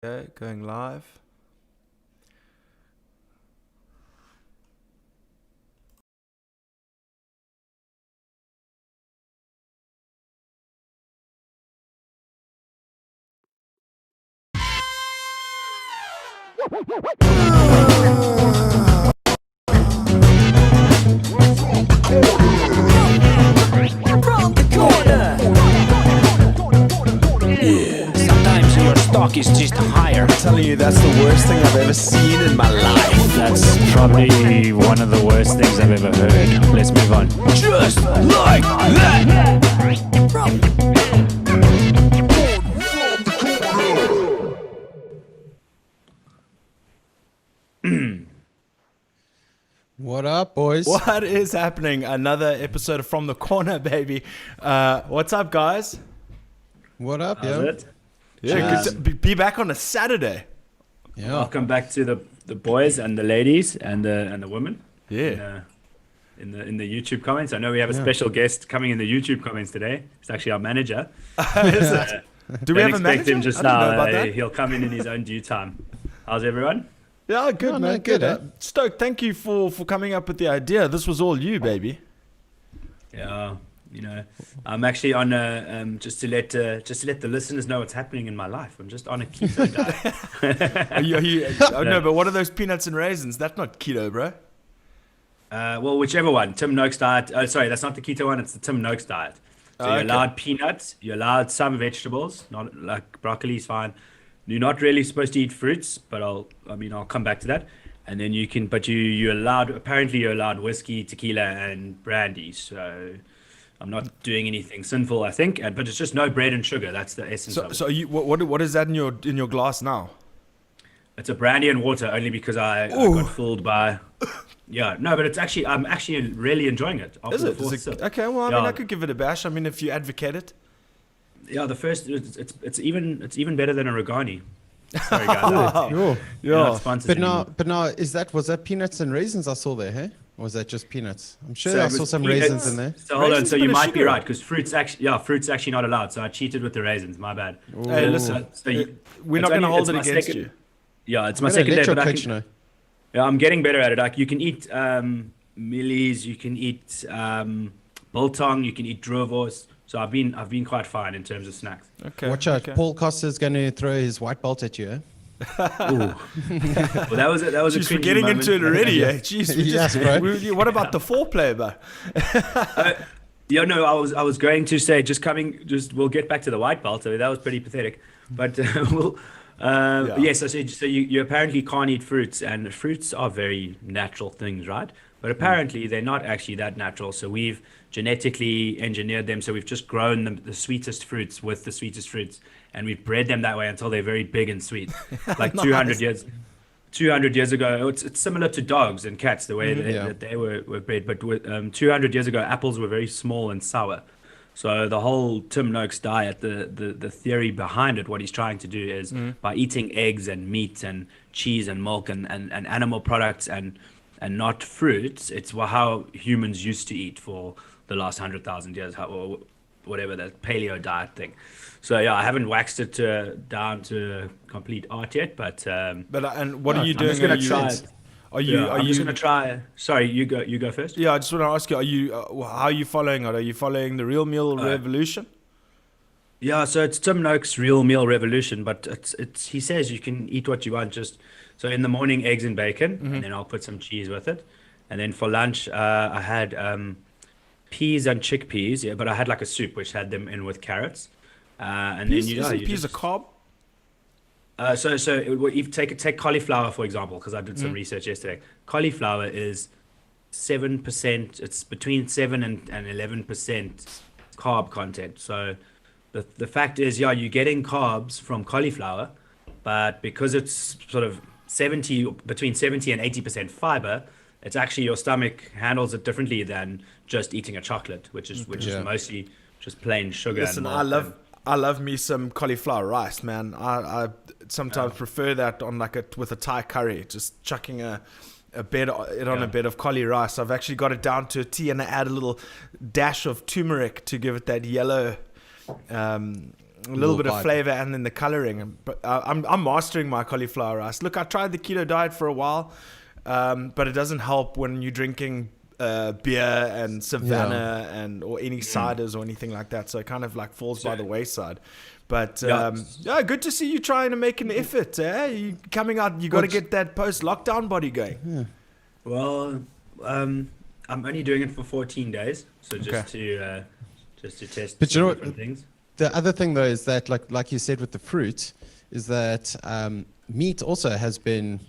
Okay, going live. From the corner. Yeah. Sometimes your stock is just higher. I'm telling you, that's the worst thing I've ever seen in my life. That's probably one of the worst things I've ever heard. Let's move on. Just like that. What up, boys? What is happening? Another episode of From the Corner, baby. What's up, guys? What up, How's yo? it? Yeah, good to be back on a Saturday. Yeah. Welcome back to the boys and the ladies and the women. Yeah. In the YouTube comments. I know we have a special guest coming in the YouTube comments today. It's actually our manager. Is it? Do we Don't have a expect manager? him just I didn't know now. about that. He'll come in his own due time. How's everyone? Yeah, good, Oh, man. no, Good. good, eh? Stoke, thank you for coming up with the idea. This was all you, baby. Yeah, I'm actually on just to let the listeners know what's happening in my life. I'm just on a keto diet. No, but what are those peanuts and raisins? That's not keto, bro. Well, whichever one. Tim Noakes diet. Oh, sorry, that's not the keto one. It's the Tim Noakes diet. So Oh, you're okay. allowed peanuts. You're allowed some vegetables. Not like broccoli's fine. You're not really supposed to eat fruits, but I'll come back to that. And then you can, but you're allowed. Apparently, you're allowed whiskey, tequila, and brandy. So I'm not doing anything sinful, I think. But it's just no bread and sugar. That's the essence of it. So you, what is that in your glass now? It's a brandy and water only because I got fooled by. Yeah, no, but I'm actually really enjoying it. After Is the it? fourth Is it? sip. Okay, well, I mean, Yeah. I could give it a bash. I mean, if you advocate it. Yeah, the first it's even better than a Regani. Sorry guys. Yo. Yeah. But now, was that peanuts and raisins I saw there, hey? Or was that just peanuts? I'm sure So I it saw was some peanuts. raisins in there. So hold on, Raisins, so bit you of might be sugar. right because fruit's actually not allowed. So I cheated with the raisins. My bad. Hey, Ooh. listen, So you- we're it's not going to only- hold it's it my against second- you. Yeah, it's my Better second let day, your but coach know. yeah, I'm getting better at it. Like you can eat millies, you can eat biltong, you can eat druvos. So I've been quite fine in terms of snacks. Okay. Watch out, okay. Paul Costa's going to throw his white belt at you, eh? Well, that was a Jeez, cringy we're getting moment. into it already, eh? Jeez, we Yes, just, bro. what about the foreplay, bro? Yeah, no, I was going to say we'll get back to the white belt. So that was pretty pathetic, but Yeah. yes. So you apparently can't eat fruits, and fruits are very natural things, right? But apparently they're not actually that natural. So we've genetically engineered them. So we've just grown the sweetest fruits with the sweetest fruits, and we've bred them that way until they're very big and sweet. Like 200 years ago, it's similar to dogs and cats, the way Yeah. that they were bred. But 200 years ago, apples were very small and sour. So the whole Tim Noakes diet, the theory behind it, what he's trying to do is by eating eggs and meat and cheese and milk and animal products and not fruits, it's how humans used to eat for the last 100,000 years, or whatever, that paleo diet thing. So yeah, I haven't waxed it down to complete art yet, but But and what are you I'm doing? just gonna Are you- try it. Are you? Yeah, Are I'm just you? gonna try. Sorry, you go first. Yeah, I just want to ask you: Are you? How are you following it? Are you following the Real Meal Revolution? Yeah, so it's Tim Noakes' Real Meal Revolution, but it's he says you can eat what you want. Just so in the morning, eggs and bacon, and then I'll put some cheese with it, and then for lunch, I had peas and chickpeas. Yeah, but I had like a soup which had them in with carrots, and Peas, then isn't you peas just, a carb? if take cauliflower for example, because I did some research yesterday. Cauliflower is 7%. It's between 7 and 11% carb content. So the fact is, yeah, you're getting carbs from cauliflower, but because it's sort of between 70 and 80% fiber, it's actually your stomach handles it differently than just eating a chocolate, which is Yeah. mostly just plain sugar. Listen, and milk I love me some cauliflower rice, man. I sometimes prefer that on with a Thai curry, just chucking on a bed of cauli rice. I've actually got it down to a T, and I add a little dash of turmeric to give it that yellow a little bit of vibe. flavor and then the coloring. But I'm mastering my cauliflower rice. Look, I tried the keto diet for a while, but it doesn't help when you're drinking beer and Savannah or any ciders or anything like that. So it kind of like falls by the wayside. But yeah, good to see you trying to make an effort. You coming out. You got to get that post-lockdown body going. Yeah. Well, I'm only doing it for 14 days, so just to test But you know what? different things. The other thing though is that, like you said with the fruit, is that meat also has been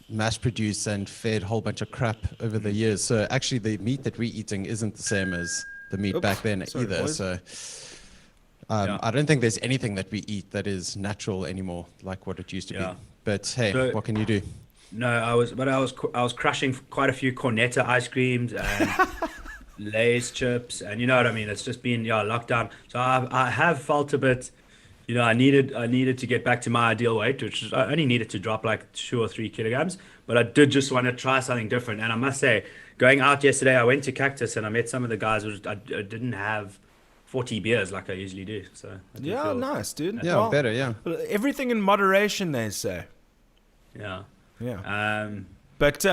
mass produced and fed a whole bunch of crap over the years. So actually, the meat that we're eating isn't the same as the meat back then either. boys. So I don't think there's anything that we eat that is natural anymore, like what it used to be. But hey, So- what can you do? No, I was crushing quite a few Cornetto ice creams and Lay's chips, and you know what I mean. It's just been lockdown. So I have felt a bit, I needed to get back to my ideal weight, which is, I only needed to drop like 2 or 3 kilograms. But I did just want to try something different. And I must say, going out yesterday, I went to Cactus and I met some of the guys. I didn't have 40 beers like I usually do. So I did Yeah, feel- nice, dude. Yeah, Well, better, yeah. everything in moderation, they say. Yeah. Yeah. But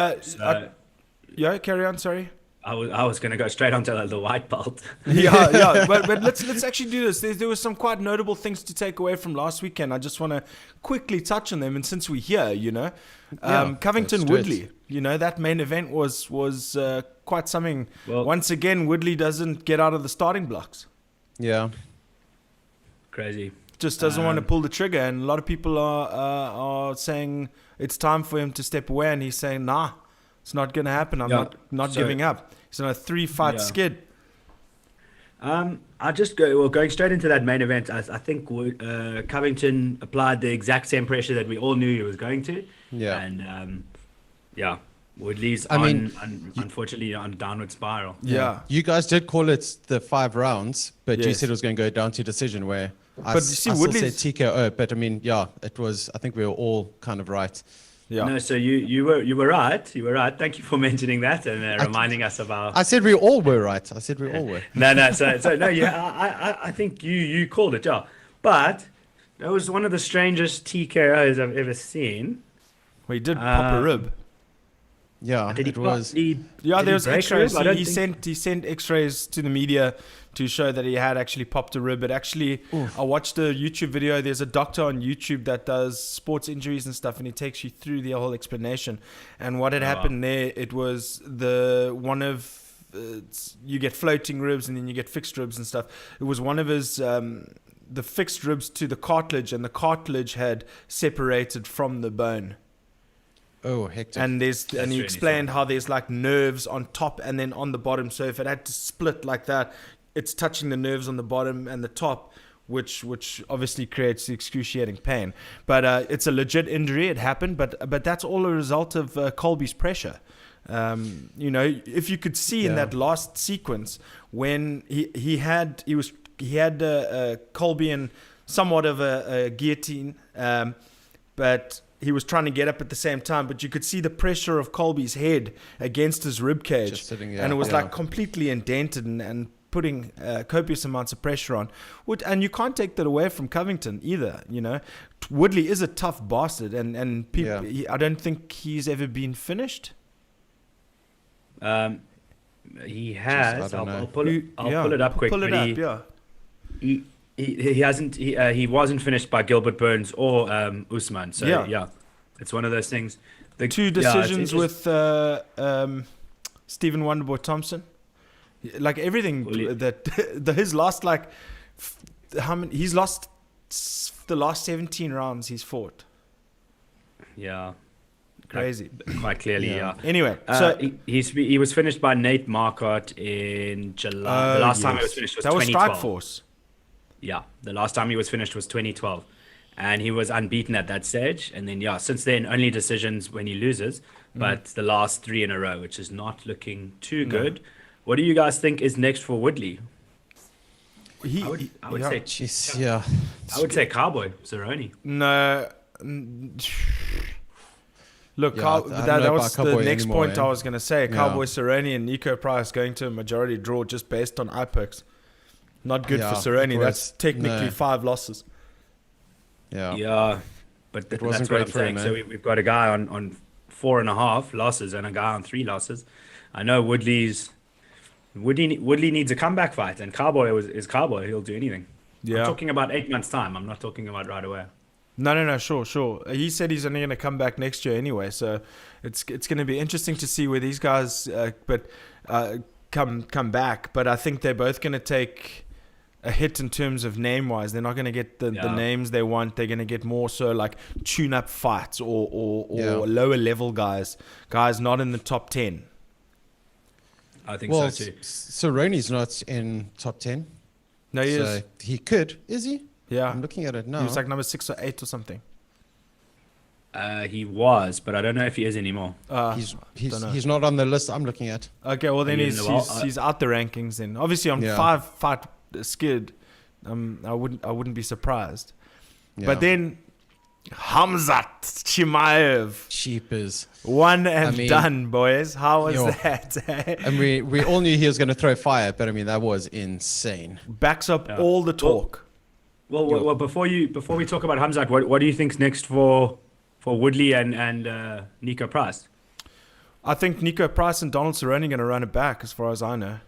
yeah, carry on. Sorry. I was going to go straight onto the white belt. yeah. But let's actually do this. There were some quite notable things to take away from last weekend. I just want to quickly touch on them. And since we're here, Covington let's do it. Woodley, that main event was quite something. Well- Once again, Woodley doesn't get out of the starting blocks. Yeah. Crazy. Just doesn't want to pull the trigger, and a lot of people are saying it's time for him to step away, and he's saying, "Nah, it's not going to happen. I'm not so- giving up." He's on a 3-fight skid. Going straight into that main event, I think Covington applied the exact same pressure that we all knew he was going to. Yeah. And Woodley's unfortunately on a downward spiral. Yeah. You guys did call it the 5 rounds, but you Yes. said it was going to go down to decision where I you see, still said Woodley's- TKO, but I mean, it was, I think we were all kind of right. Yeah. No, so you were right. You were right. Thank you for mentioning that and reminding us of our. I said we all were right. I said we all were. No. So no, yeah, I think you called it, yeah. But that was one of the strangest TKOs I've ever seen. Well, he did pop a rib. Yeah, Did he it was. Yeah, there was break a X-rays. rib? I don't He sent X-rays to the media to show that he had actually popped a rib. But actually, I watched a YouTube video. There's a doctor on YouTube that does sports injuries and stuff, and he takes you through the whole explanation. And what had happened there, it was you get floating ribs and then you get fixed ribs and stuff. It was one of his the fixed ribs to the cartilage, and the cartilage had separated from the bone. Oh, hectic. And he really explained how there's like nerves on top and then on the bottom. So if it had to split like that, it's touching the nerves on the bottom and the top, which obviously creates excruciating pain. But it's a legit injury. It happened, but that's all a result of Colby's pressure. If you could see in that last sequence when he had Colby in somewhat of a guillotine, but he was trying to get up at the same time, but you could see the pressure of Colby's head against his rib cage, Just sitting there, and it was yeah. like completely indented and putting copious amounts of pressure on. And you can't take that away from Covington either. Woodley is a tough bastard, and people. I don't think he's ever been finished. He has. I don't know. I'll pull it up quick. Pull it but up, yeah. He hasn't. He wasn't finished by Gilbert Burns or Usman. So yeah, it's one of those things. Two decisions with Stephen Wonderboy Thompson. Like everything his last he's lost the last 17 rounds he's fought. Yeah. Crazy. Quite clearly, yeah. Anyway, so he was finished by Nate Marquardt in July. The last time he was finished was 2012. Strike Force. Yeah, the last time he was finished was 2012, and he was unbeaten at that stage. And then since then only decisions when he loses, but the last 3 in a row, which is not looking too good. What do you guys think is next for Woodley? I would say Jeez, yeah. I would say Cowboy Cerrone. No. Look, Yeah, that was the Cowboy next anymore, point I was going to say. Cowboy Cerrone and Nico Price going to a majority draw just based on eye perks. Not good for Cerrone. That's technically 5 losses. Yeah, but It wasn't that's what great I'm for him, saying. So eh? we've got a guy on 4.5 losses and a guy on 3 losses. I know Woodley needs a comeback fight, and Cowboy is Cowboy. He'll do anything. Yeah. I'm talking about 8 months' time. I'm not talking about right away. No, sure. He said he's only going to come back next year anyway, so it's going to be interesting to see where these guys come back. But I think they're both going to take a hit in terms of name-wise. They're not going to get the names they want. They're going to get more so like tune-up fights or lower-level guys not in the top 10. I think Well, so too. Cerrone's not in top 10. No, he So is. he could. Is he? Yeah. I'm looking at it now. He was like number 6 or 8 or something. He was, but I don't know if he is anymore. Dunno. He's not on the list I'm looking at. Okay, well then Are you in the wild? he's out the rankings then. Obviously on Yeah. 5 fight skid, I wouldn't be surprised. Yeah. But then Hamzat Chimaev, Cheapers. one and I mean, done, boys. How was yo. that? And we all knew he was going to throw fire, but I mean that was insane. Backs up Yeah. all the talk. Well, before we talk about Hamzat, what do you think's next for Woodley and Nico Price? I think Nico Price and Donald Cerrone are going to run it back, as far as I know.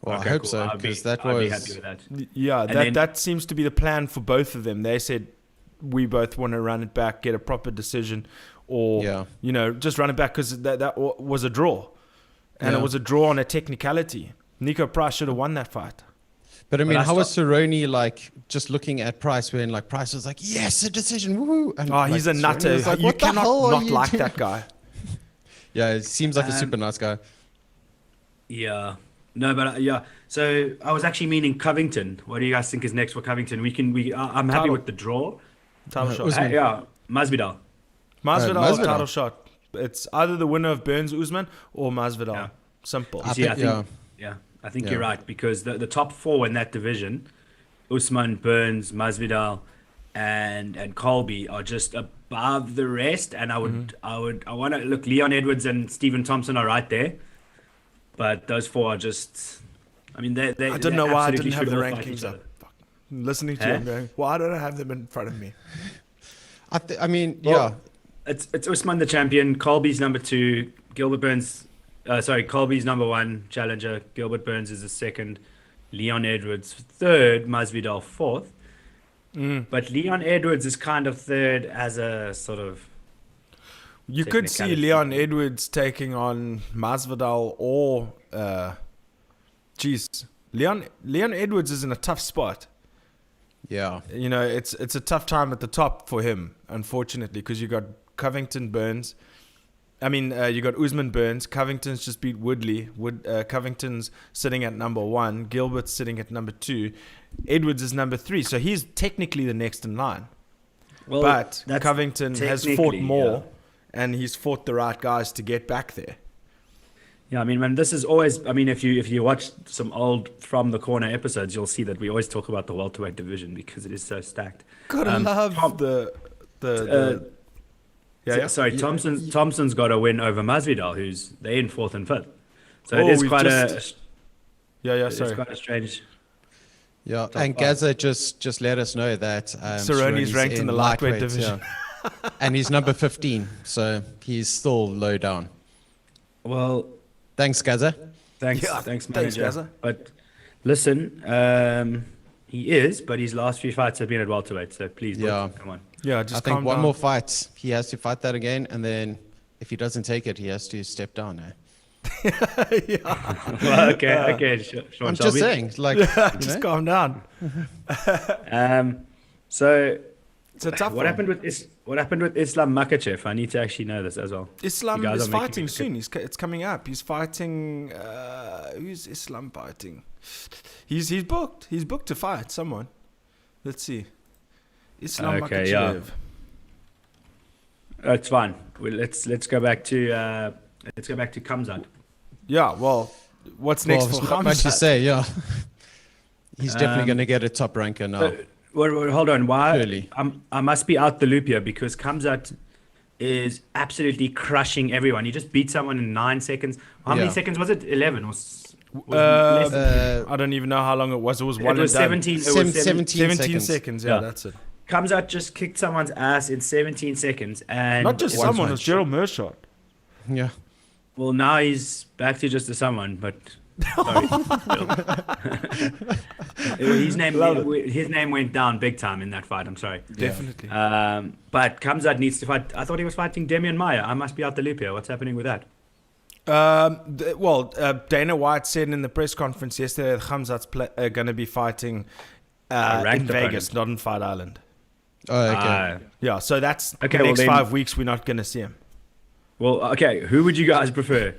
Well, Okay, I hope cool. so I'd be because that happy was with that. Yeah, And then- that seems to be the plan for both of them. They said we both want to run it back, get a proper decision, or Yeah. just run it back because that was a draw, and Yeah. it was a draw on a technicality. Nico Price should have won that fight. But I mean, I how was Cerrone like just looking at Price when like Price was like, yes, a decision, woo! And Oh, he's a Cerrone nutter. was like, You what the cannot hell are not you like doing? that guy. Yeah, it seems like a super nice guy. Yeah. No, but yeah. So I was actually meaning Covington. What do you guys think is next for Covington? I'm happy Title. with the draw. Title shot. Usman. Yeah, Masvidal. Masvidal Masvidal. title shot. It's either the winner of Burns Usman or Masvidal. Yeah. Simple. You see, I think yeah. I think Yeah. you're right because the top 4 in that division, Usman, Burns, Masvidal, and Colby are just above the rest. And I want to look. Leon Edwards and Stephen Thompson are right there, but those 4 are just. I mean, they I don't know why I absolutely didn't have should the all fight each rankings other. up. Fuck. Listening to Huh? you, I'm going, why don't I have them in front of me? I mean, Well, It's Usman the champion. Colby's number 2. Gilbert Burns. Colby's number 1 challenger. Gilbert Burns is the second. Leon Edwards 3rd. Masvidal 4th. But Leon Edwards is kind of 3rd as a sort of. You could see Technicality. Leon Edwards taking on Masvidal or Leon Edwards is in a tough spot. yeah. It's a tough time at the top for him, unfortunately, because you got Covington Burns. You got Usman Burns. Covington's just beat Woodley. Covington's sitting at number 1. Gilbert's sitting at number 2. Edwards is number 3. So he's technically the next in line. Well, But that's Covington has fought technically, more, and he's fought the right guys to get back there. Yeah, I mean, man, this is always. I mean, if you watch some old From the Corner episodes, you'll see that we always talk about the welterweight division because it is so stacked. Gotta love Tom- Sorry, Thompson's got a win over Masvidal, who's they're in 4th and 5th. So it is we've quite sorry. it's quite a strange. Yeah, Top and five. Gaza just let us know that Cerrone's ranked in the lightweight division. yeah. And he's number 15, so he's still low down. Well, Thanks, Gaza. thanks, Thanks, manager. Gaza. But listen, he is, but his last few fights have been at welterweight. So please, Yeah. come on. Yeah, I just think calm one down. more fight, he has to fight that again, and then if he doesn't take it, he has to step down. Well, okay, Sean I'm Shelby. just saying, like, Just calm down. So It's a tough what one. happened with Islam Makhachev? I need to actually know this as well. Islam You guys is are making fighting me soon. It's coming up. He's fighting. Who's Islam fighting? He's booked. He's booked to fight someone. Let's see. Islam Okay, yeah. Makhachev. It's fine. Let's go back to Kamzat. Yeah. Well, what's next well, for there's not much to Khamzat? say, yeah. He's definitely going to get a top ranker now. Well, hold on. Why? Clearly. I must be out the loop here because Kamzat is absolutely crushing everyone. He just beat someone in 9 seconds. How many Yeah. seconds was it? 11 or less than- I don't even know how long it was. It was one it was and done. 17. It was 17 17 seconds. Yeah, Yeah. that's it. Kamzat just kicked someone's ass in 17 seconds, and Not just someone, it's Gerald Mershot. Yeah. well, now he's back to just a someone, but sorry. His name went down big time in that fight. I'm sorry. Definitely. But Kamzat needs to fight. I thought he was fighting Damian Maia. I must be out the loop here. What's happening with that? Dana White said in the press conference yesterday that Khamzat's going to be fighting in ranked Vegas, opponent. not on Fight Island. Oh, okay. Yeah, so that's Okay, the well next then- 5 weeks we're not going to see him. Well, okay. Who would you guys prefer?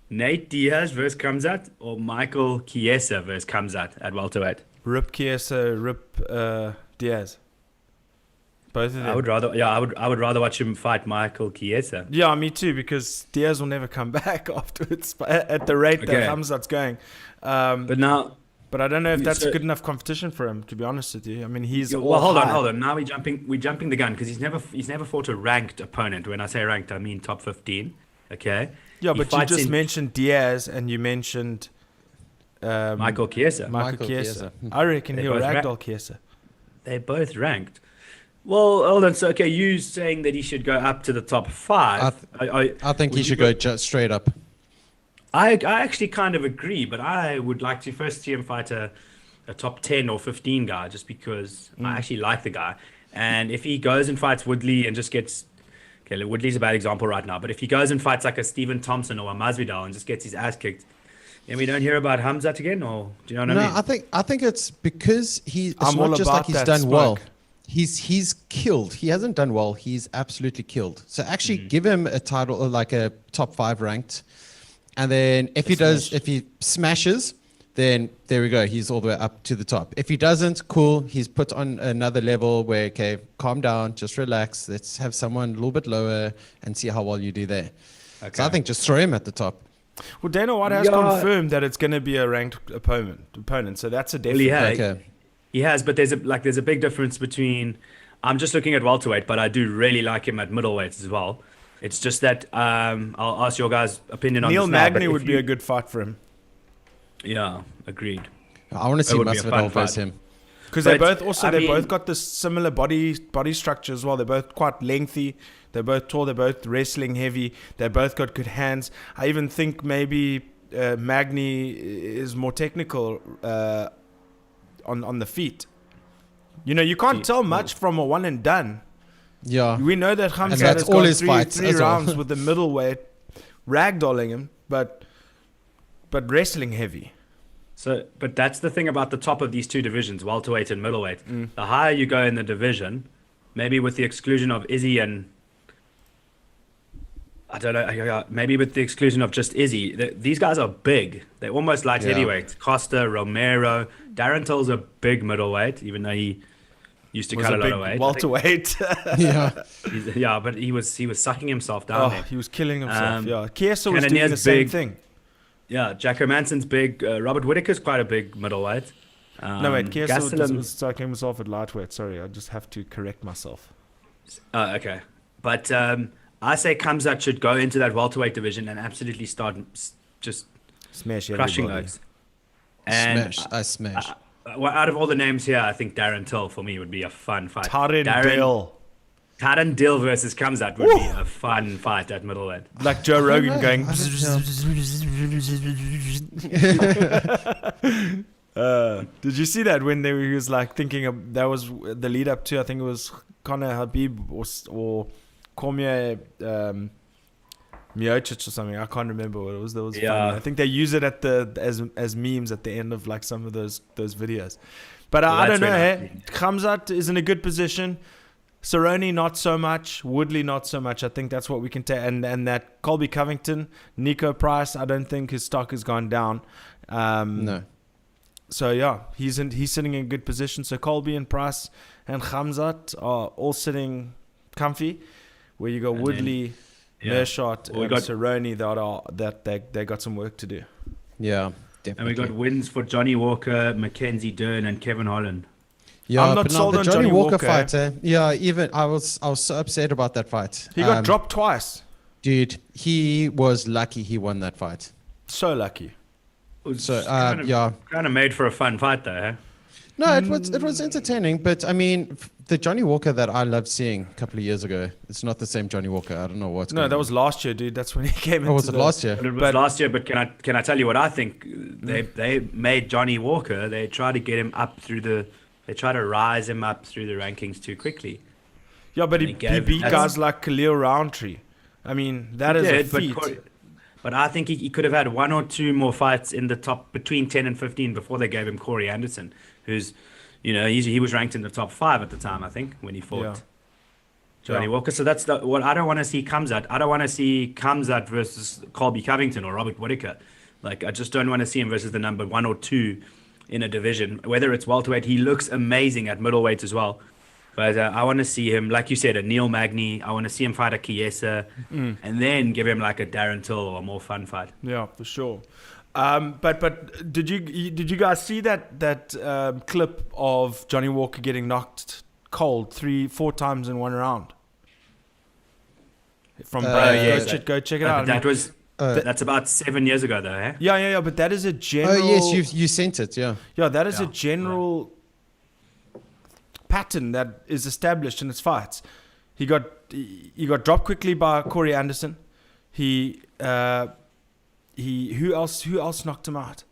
Nate Diaz versus Kamzat or Michael Chiesa versus Kamzat at welterweight? Rip Chiesa, Rip Diaz. Both of them. I would rather watch him fight Michael Chiesa. Yeah, me too, because Diaz will never come back afterwards at the rate Okay. that Khamzat's going. But now, But I don't know if that's So- good enough competition for him, to be honest with you. I mean, he's all well, hold high. on. Now we're jumping the gun because he's never fought a ranked opponent. When I say ranked, I mean top 15. Okay. Yeah, He but you fights just in mentioned Diaz and you mentioned Michael Chiesa. Michael Michael Chiesa. Chiesa. I reckon They're he'll both ragdoll Chiesa. They're both ranked. Well, hold on. So, okay, you saying that he should go up to the top 5. I think he would should you go just straight up. I actually kind of agree, but I would like to first see him fight a top 10 or 15 guy just because I actually like the guy. And if he goes and fights Woodley and just gets... Okay, Woodley's a bad example right now, but if he goes and fights like a Stephen Thompson or a Masvidal and just gets his ass kicked, then we don't hear about Hamzat again, or do you know what I mean? I think it's because it's I'm all not just about like he's that done smoke. well. He's killed. He hasn't done well. He's absolutely killed. So actually give him a title or like a top 5 ranked. And then if he smashes, then there we go. He's all the way up to the top. If he doesn't, cool. He's put on another level where, okay, calm down, just relax. Let's have someone a little bit lower and see how well you do there. So I think just throw him at the top. Well, Dana White has Yeah. confirmed that it's going to be a ranked opponent, so that's a Well, definite. he has. Okay. He has, but there's a big difference between. I'm just looking at welterweight, but I do really like him at middleweight as well. It's just that I'll ask your guys' opinion on Neil this now, but Magny if would be you- a good fight for him Yeah, agreed. I want to see would be a fun Masvidal versus fight. him. because they But, both I mean- both got this similar body structure as well. They're both quite lengthy. They're both tall. They're both wrestling heavy. They both got good hands. I even think maybe Magny is more technical on the feet. You know, you can't tell much from a one and done. Yeah. We know that Khamzat that's has all got his fights three as well. rounds with the middleweight, ragdolling him, but wrestling heavy. So, but that's the thing about the top of these two divisions, welterweight and middleweight. The higher you go in the division, maybe with the exclusion of Izzy and I don't know, maybe with the exclusion of just Izzy, these guys are big. They're almost light Yeah. heavyweight. Costa, Romero, Darren Till's a big middleweight, even though he used to Was cut a a lot big of weight. welterweight. Yeah. Yeah, but he was sucking himself down there. He was killing himself. Um, Yeah, Chiesa was doing Cannonier's the same big. thing. Yeah, Jacko Manson's big. Robert Whittaker's quite a big middleweight. No, wait, Chiesa Gastelum- was striking himself at lightweight. Sorry, I just have to correct myself. Okay. But I say Kamzat should go into that welterweight division and absolutely start just Smash crushing everybody. those. And Smash. I smash. well, out of all the names here, I think Darren Till for me would be a fun fight. Tarindale. Darren Dill versus Kamzat would be a fun fight at middleweight. Like Joe Rogan going. Did you see that when he was like thinking that was the lead up to, I think it was Conor Habib or Cormier Miocic or something. I can't remember what it was. That was Yeah. funny. I think they use it at as memes at the end of like some of those videos. But Well, I don't that's know. when Hey, Khamzat is in a good position. Cerrone not so much. Woodley not so much. I think that's what we can take. And that Colby Covington, Nico Price, I don't think his stock has gone down. No. So yeah, he's sitting in a good position. So Colby and Price and Khamzat are all sitting comfy. Where you got And Woodley, yeah. Meerschaert, Well, we and got- Cerrone that they got some work to do. Yeah. And Definitely. we got wins for Johnny Walker, Mackenzie Dern, and Kevin Holland. Yeah, I'm not but now sold the on Johnny Johnny Walker Walker, fight. Yeah, even I was so upset about that fight. He got dropped twice. Dude, he was lucky he won that fight. So lucky. So, kind of, yeah. kind of made for a fun fight though. Huh? No, it was entertaining, but I mean, the Johnny Walker that I loved seeing a couple of years ago, it's not the same Johnny Walker. I don't know what's No, going that on. was last year, dude. That's when he came in. Oh, was it last year? But it was But- last year. But can I tell you what I think? They made Johnny Walker. They tried to get him up through the. They tried to rise him up through the rankings too quickly. Yeah, but he He gave- beat that's- guys like Khalil Roundtree. I mean, that is a did, feat. but I think he could have had one or two more fights in the top between 10 and 15 before they gave him Corey Anderson, who's, he was ranked in the top 5 at the time, I think, when he fought Yeah. Johnny Yeah. Walker. So that's what I don't want to see Kamzat. I don't want to see Kamzat versus Colby Covington or Robert Whittaker. Like, I just don't want to see him versus the number 1 or 2 in a division. Whether it's welterweight, he looks amazing at middleweight as well. But I want to see him, like you said, a Neil Magny. I want to see him fight a Chiesa, and then give him like a Darren Till or a more fun fight. Yeah, for sure. But did you guys see that clip of Johnny Walker getting knocked cold 3-4 times in one round? From yes. go check it out. I That mean, was that's about 7 years ago, though. Eh? yeah. But that is a general. Oh yes, you sent it. Yeah. Yeah, that is a Yeah. general pattern that is established in his fights. He got dropped quickly by Corey Anderson. Who else knocked him out?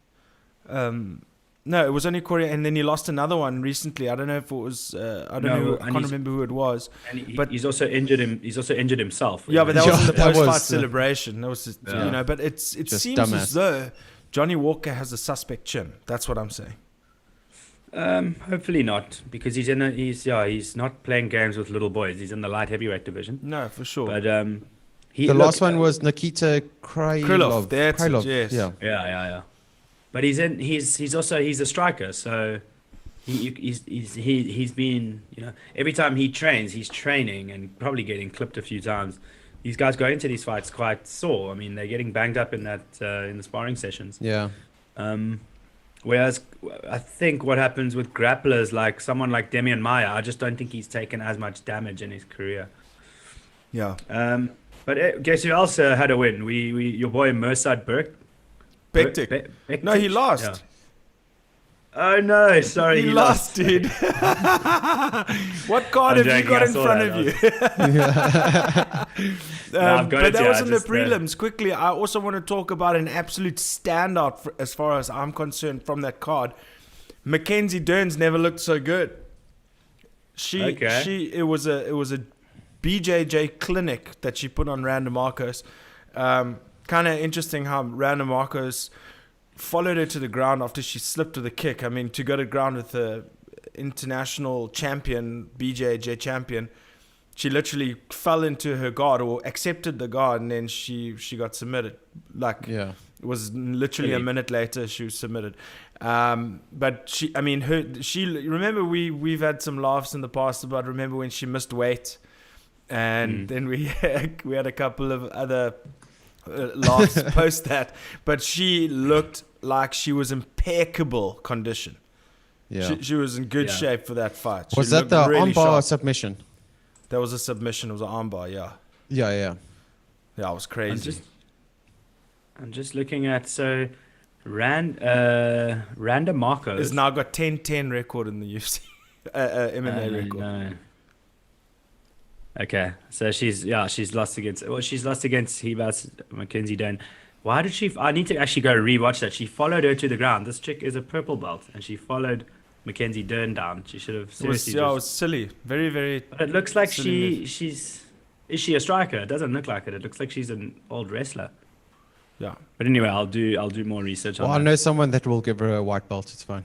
No, it was only Corey, and then he lost another one recently. I don't know if it was. I can't remember who it was. And But- he's also injured him. He's also injured himself. Yeah, but that Yeah, was in the that post-fight was, celebration. That was just, Yeah. but it Just seems dumbass. as though Johnny Walker has a suspect chin. That's what I'm saying. Hopefully not, because he's not playing games with little boys. He's in the light heavyweight division. No, for sure. But The last one was Nikita Krylov. That's it, yes. Yeah. Yeah. But he's a striker, so he's been, every time he trains, he's training and probably getting clipped a few times. These guys go into these fights quite sore. I mean, they're getting banged up in the sparring sessions. Yeah. Whereas I think what happens with grapplers like someone like Demian Maia, I just don't think he's taken as much damage in his career. Yeah. But guess who else had a win? Your boy Mirsad Bektik. No, he lost. Yeah. Oh no, sorry, He lost, dude. What card I'm have you joking, got I in saw front that. of you? No, I've got but it, that yeah, was in the just, prelims. Quickly, I also want to talk about an absolute standout as far as I'm concerned from that card. Mackenzie Dern's never looked so good. It was a BJJ clinic that she put on Randa Marcos. Kind of interesting how Randa Marcos followed her to the ground after she slipped with a kick. I mean, to go to ground with the international champion, BJJ champion, she literally fell into her guard or accepted the guard, and then she got submitted. Yeah. It was literally a minute later she was submitted. But remember we've had some laughs in the past about, remember when she missed weight, and then we had a couple of other laughs post that. But she looked like she was impeccable condition. Yeah. She was in good shape for that fight. She Was that looked the really armbar sharp. submission? That was a submission. It was an armbar. Yeah, Yeah. it was crazy. I'm just looking at Randa Marcos Has now got 10-10 record in the UFC MMA record. No. Okay, so she's lost against Hibas Mackenzie Dern. Why did she? I need to actually go rewatch that. She followed her to the ground. This chick is a purple belt, and she followed Mackenzie Dern down. She should have It was, seriously. it was silly. Very, very. But it looks like silly move. she's. Is she a striker? It doesn't look like it. It looks like she's an old wrestler. Yeah. But anyway, I'll do more research on Well, I that. know someone that will give her a white belt. It's fine.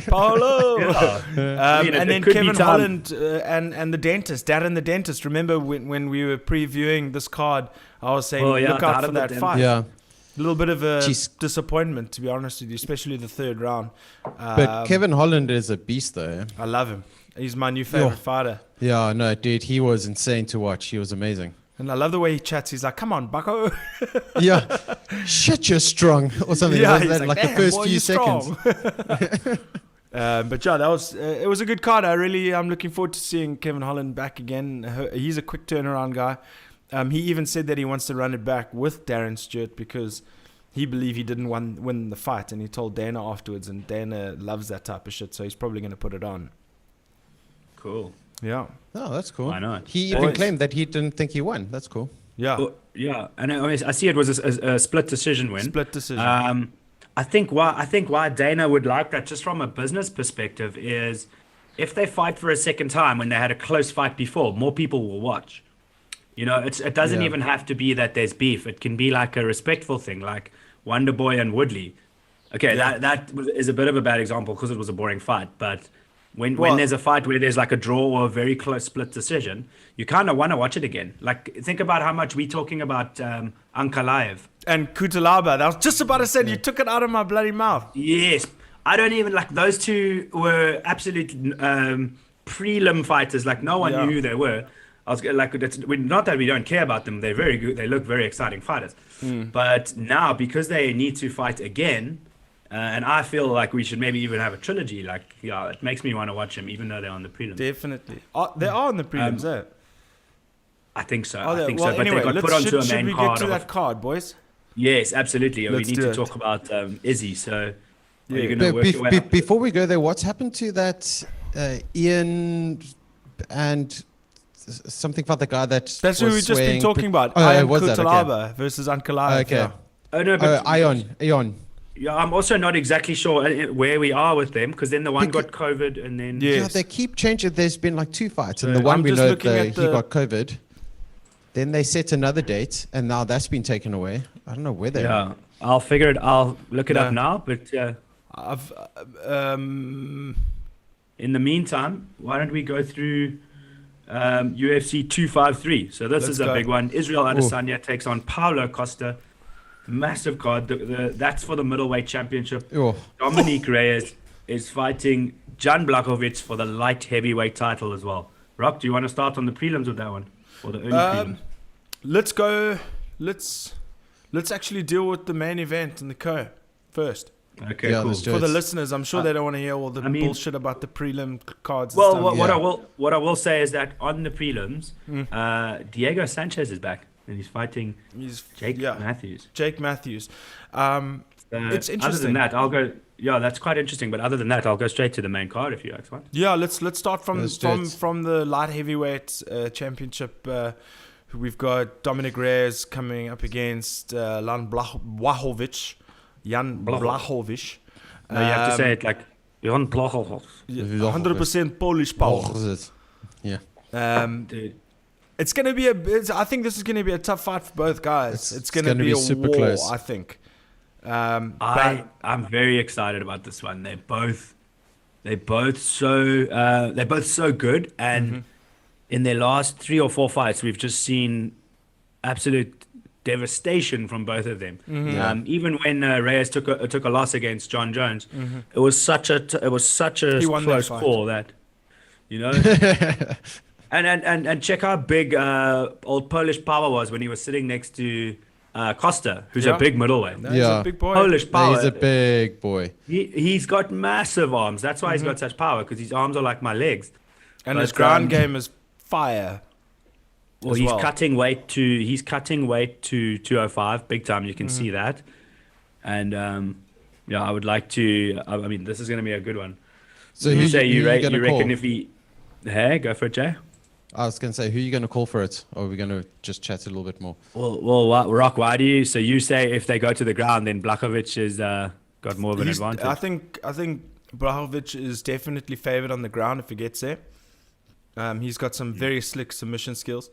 Paolo. I mean, And it then could be Kevin time. Holland and the dentist, Darren the dentist. Remember when we were previewing this card, I was saying, Oh, yeah, look out Darren for the that dentist. fight. Yeah. A little bit of a Jeez. disappointment, to be honest with you, especially the third round. But Kevin Holland is a beast, though. I love him. He's my new favorite fighter. Yeah, no, dude, he was insane to watch. He was amazing. And I love the way he chats. He's like, come on, bucko. Yeah. Shit, you're strong. Or something. Yeah, Wasn't he's that like the "Damn, first boy, few you're seconds? strong." But yeah, that was it was a good card. I'm looking forward to seeing Kevin Holland back again. He's a quick turnaround guy. He even said that he wants to run it back with Darren Stewart because he believed he didn't win the fight, and he told Dana afterwards, and Dana loves that type of shit, so he's probably going to put it on. Cool. Yeah. Oh, that's cool. Why not? He even claimed that he didn't think he won. That's cool. Yeah. Well, yeah, and I see it was a split decision win. Split decision. I think why Dana would like that, just from a business perspective, is if they fight for a second time when they had a close fight before, more people will watch. You know, it doesn't even have to be that there's beef. It can be like a respectful thing, like Wonderboy and Woodley. Okay, that is a bit of a bad example because it was a boring fight, but when there's a fight where there's like a draw or a very close split decision, you kind of want to watch it again. Like, think about how much we're talking about Ankalaev. And Kutalaba. That was just about to say, you took it out of my bloody mouth. Yes. I don't even, like, those two were absolute prelim fighters. Like, no one knew who they were. I was like, not that we don't care about them. They're very good. They look very exciting fighters. But now, because they need to fight again, and I feel like we should maybe even have a trilogy. Like, yeah, it makes me want to watch them, even though they're on the prelims. Definitely. They are on the prelims, eh? I think so. Oh, I think well, so. But anyway, they got put onto a should main we card. get to that card, boys? Yes, absolutely. We Let's need do to it. talk about Izzy. So, are Yeah. you going to work your way up? Before we go there, what's happened to that Ian and something about the guy that That's who was we've just been swaying talking about. Oh, Ian was that? Okay. Kutalaba versus Ankalaev. Okay. Yeah. Oh, no, but Ion. yeah, I'm also not exactly sure where we are with them, because then the one Because- got COVID and then... Yeah. Yeah, Yes. they keep changing. There's been like 2 fights, and So the one I'm we just know looking at he the- got COVID. Then they set another date, and now that's been taken away. I don't know where they are. Yeah, I'll figure it. I'll look it No. up now. But I've, in the meantime, why don't we go through UFC 253? So this Let's is a go. big one. Israel Adesanya takes on Paulo Costa. Massive card. That's for the middleweight championship. Oh, Dominique Reyes is fighting Jan Blachowicz for the light heavyweight title as well. Rock, do you want to start on the prelims with that one? Or the early prelims? let's go. Let's actually deal with the main event in the co first. Okay, yeah, cool. let's do For it. the listeners, I'm sure they don't want to hear all the I mean- bullshit about the prelim cards. Well, and stuff. what I will say is that on the prelims, Diego Sanchez is back and he's fighting He's Jake yeah, Matthews. Jake Matthews. It's Other interesting. than that, I'll go. Yeah, that's quite interesting. But other than that, I'll go straight to the main card if you guys want. Yeah, let's start from Let's do it. the light heavyweight championship. We've got Dominic Reyes coming up against Blachowicz. Jan Blachowicz. No, you have to say it like Jan Blachowicz. 100% Polish power. Oh, is it? Yeah. Dude, It's going to be I think this is going to be a tough fight for both guys. It's going to gonna be be a super war, close. I think. I'm very excited about this one. They're both so good, and in their last 3 or 4 fights, we've just seen absolute devastation from both of them. Even when Reyes took a loss against John Jones, it was such a He won that close fight. call that, you know. and check how big old Polish Power was when he was sitting next to Costa, who's Yeah. a big middleweight. No, he's Yeah. a big boy. Polish Yeah, Power. he's a big boy. He's got massive arms. That's why he's got such power, because his arms are like my legs. And But, his ground game is fire. Well, as he's well. cutting weight to 205, big time. You can see that. And yeah, I would like to. I mean, this is going to be a good one. So you who say you gonna reckon call? if he? Hey, go for it, Jay. I was going to say, who are you going to call for it? Or are we going to just chat a little bit more? Rock, why do you? So you say if they go to the ground, then Blachowicz is got more of an advantage. I think Blachowicz is definitely favored on the ground if he gets there. He's got some very slick submission skills,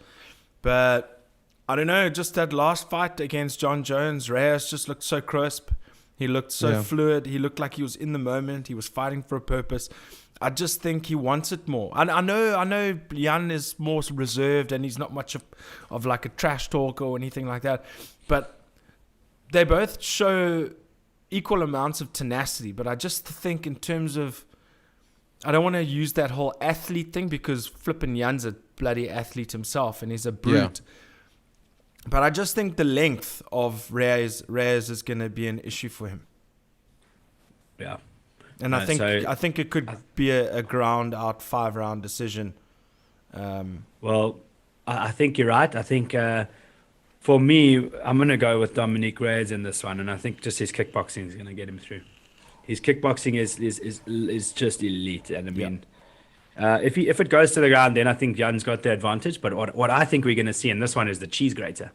but I don't know. Just that last fight against John Jones, Reyes just looked so crisp. He looked so fluid. He looked like he was in the moment. He was fighting for a purpose. I just think he wants it more. And I know Jan is more reserved and he's not much of like a trash talker or anything like that. But they both show equal amounts of tenacity. But I just think in terms of, I don't want to use that whole athlete thing because flippin' Jan's a bloody athlete himself and he's a brute. Yeah. But I just think the length of Reyes is going to be an issue for him. Yeah. And I think it could be a ground out 5-round decision. Well, I think you're right. I think For me, I'm gonna go with Dominic Reyes in this one, and I think just his kickboxing is gonna get him through. His kickboxing is just elite, and I mean, if it goes to the ground, then I think Jan's got the advantage. But what I think we're gonna see in this one is the cheese grater.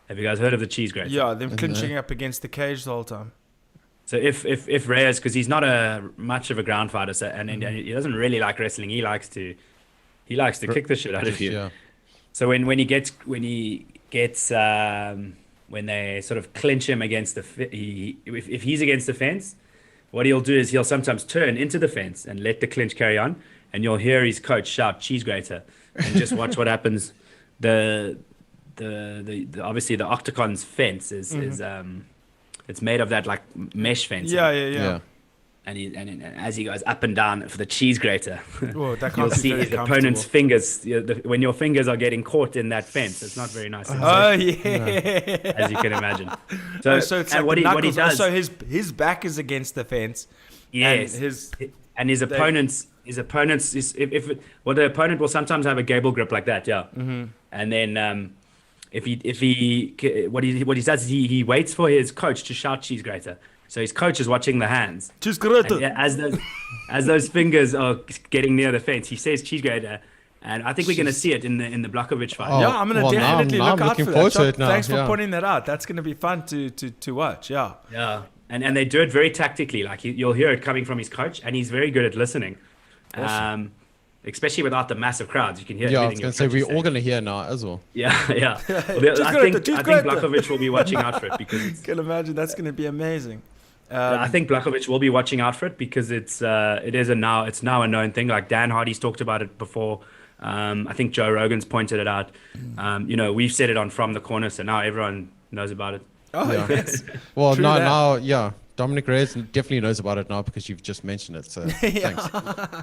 Have you guys heard of the cheese grater? Yeah, them clinching up against the cage the whole time. So if Reyes, because he's not much of a ground fighter, so, and he doesn't really like wrestling. He likes to kick the shit out of you. Yeah. So when they sort of clinch him against if he's against the fence, what he'll do is he'll sometimes turn into the fence and let the clinch carry on, and you'll hear his coach shout cheese grater, and just watch what happens. The obviously the octagon's fence is it's made of that like mesh fence. Yeah. And as he goes up and down for the cheese grater, Whoa, that you'll can't be see very his opponent's comfortable. fingers. When your fingers are getting caught in that fence, it's not very nice. Oh yeah. As you can imagine. So it's like what the he knuckles. does, So his back is against the fence. yes, And his opponents is the opponent will sometimes have a gable grip like that, yeah. And then what he does is he waits for his coach to shout cheese grater. So his coach is watching the hands. Cheese grater. And as those fingers are getting near the fence, he says cheese grater. And I think we're going to see it in the Blachowicz fight. Oh, Yeah, I'm gonna well, now definitely I'm look out looking for forward that. to it now, Thanks for yeah. pointing that out. That's gonna be fun to watch. Yeah. Yeah, and they do it very tactically. Like you'll hear it coming from his coach, and he's very good at listening. Especially without the massive crowds, you can hear. Yeah, I was everything going your to say, coach is we're all saying. going to hear now as well. Yeah, yeah. Just I go think at the- just I go think at the- Blachowicz will be watching out for it because it's, Can imagine that's gonna be amazing. I think Blachowicz will be watching out for it because it's now a known thing. Like Dan Hardy's talked about it before. I think Joe Rogan's pointed it out. We've said it on From the Corner, so now everyone knows about it. Oh Yeah. yes. Well, True now, that. yeah, Dominic Reyes definitely knows about it now because you've just mentioned it. So thanks.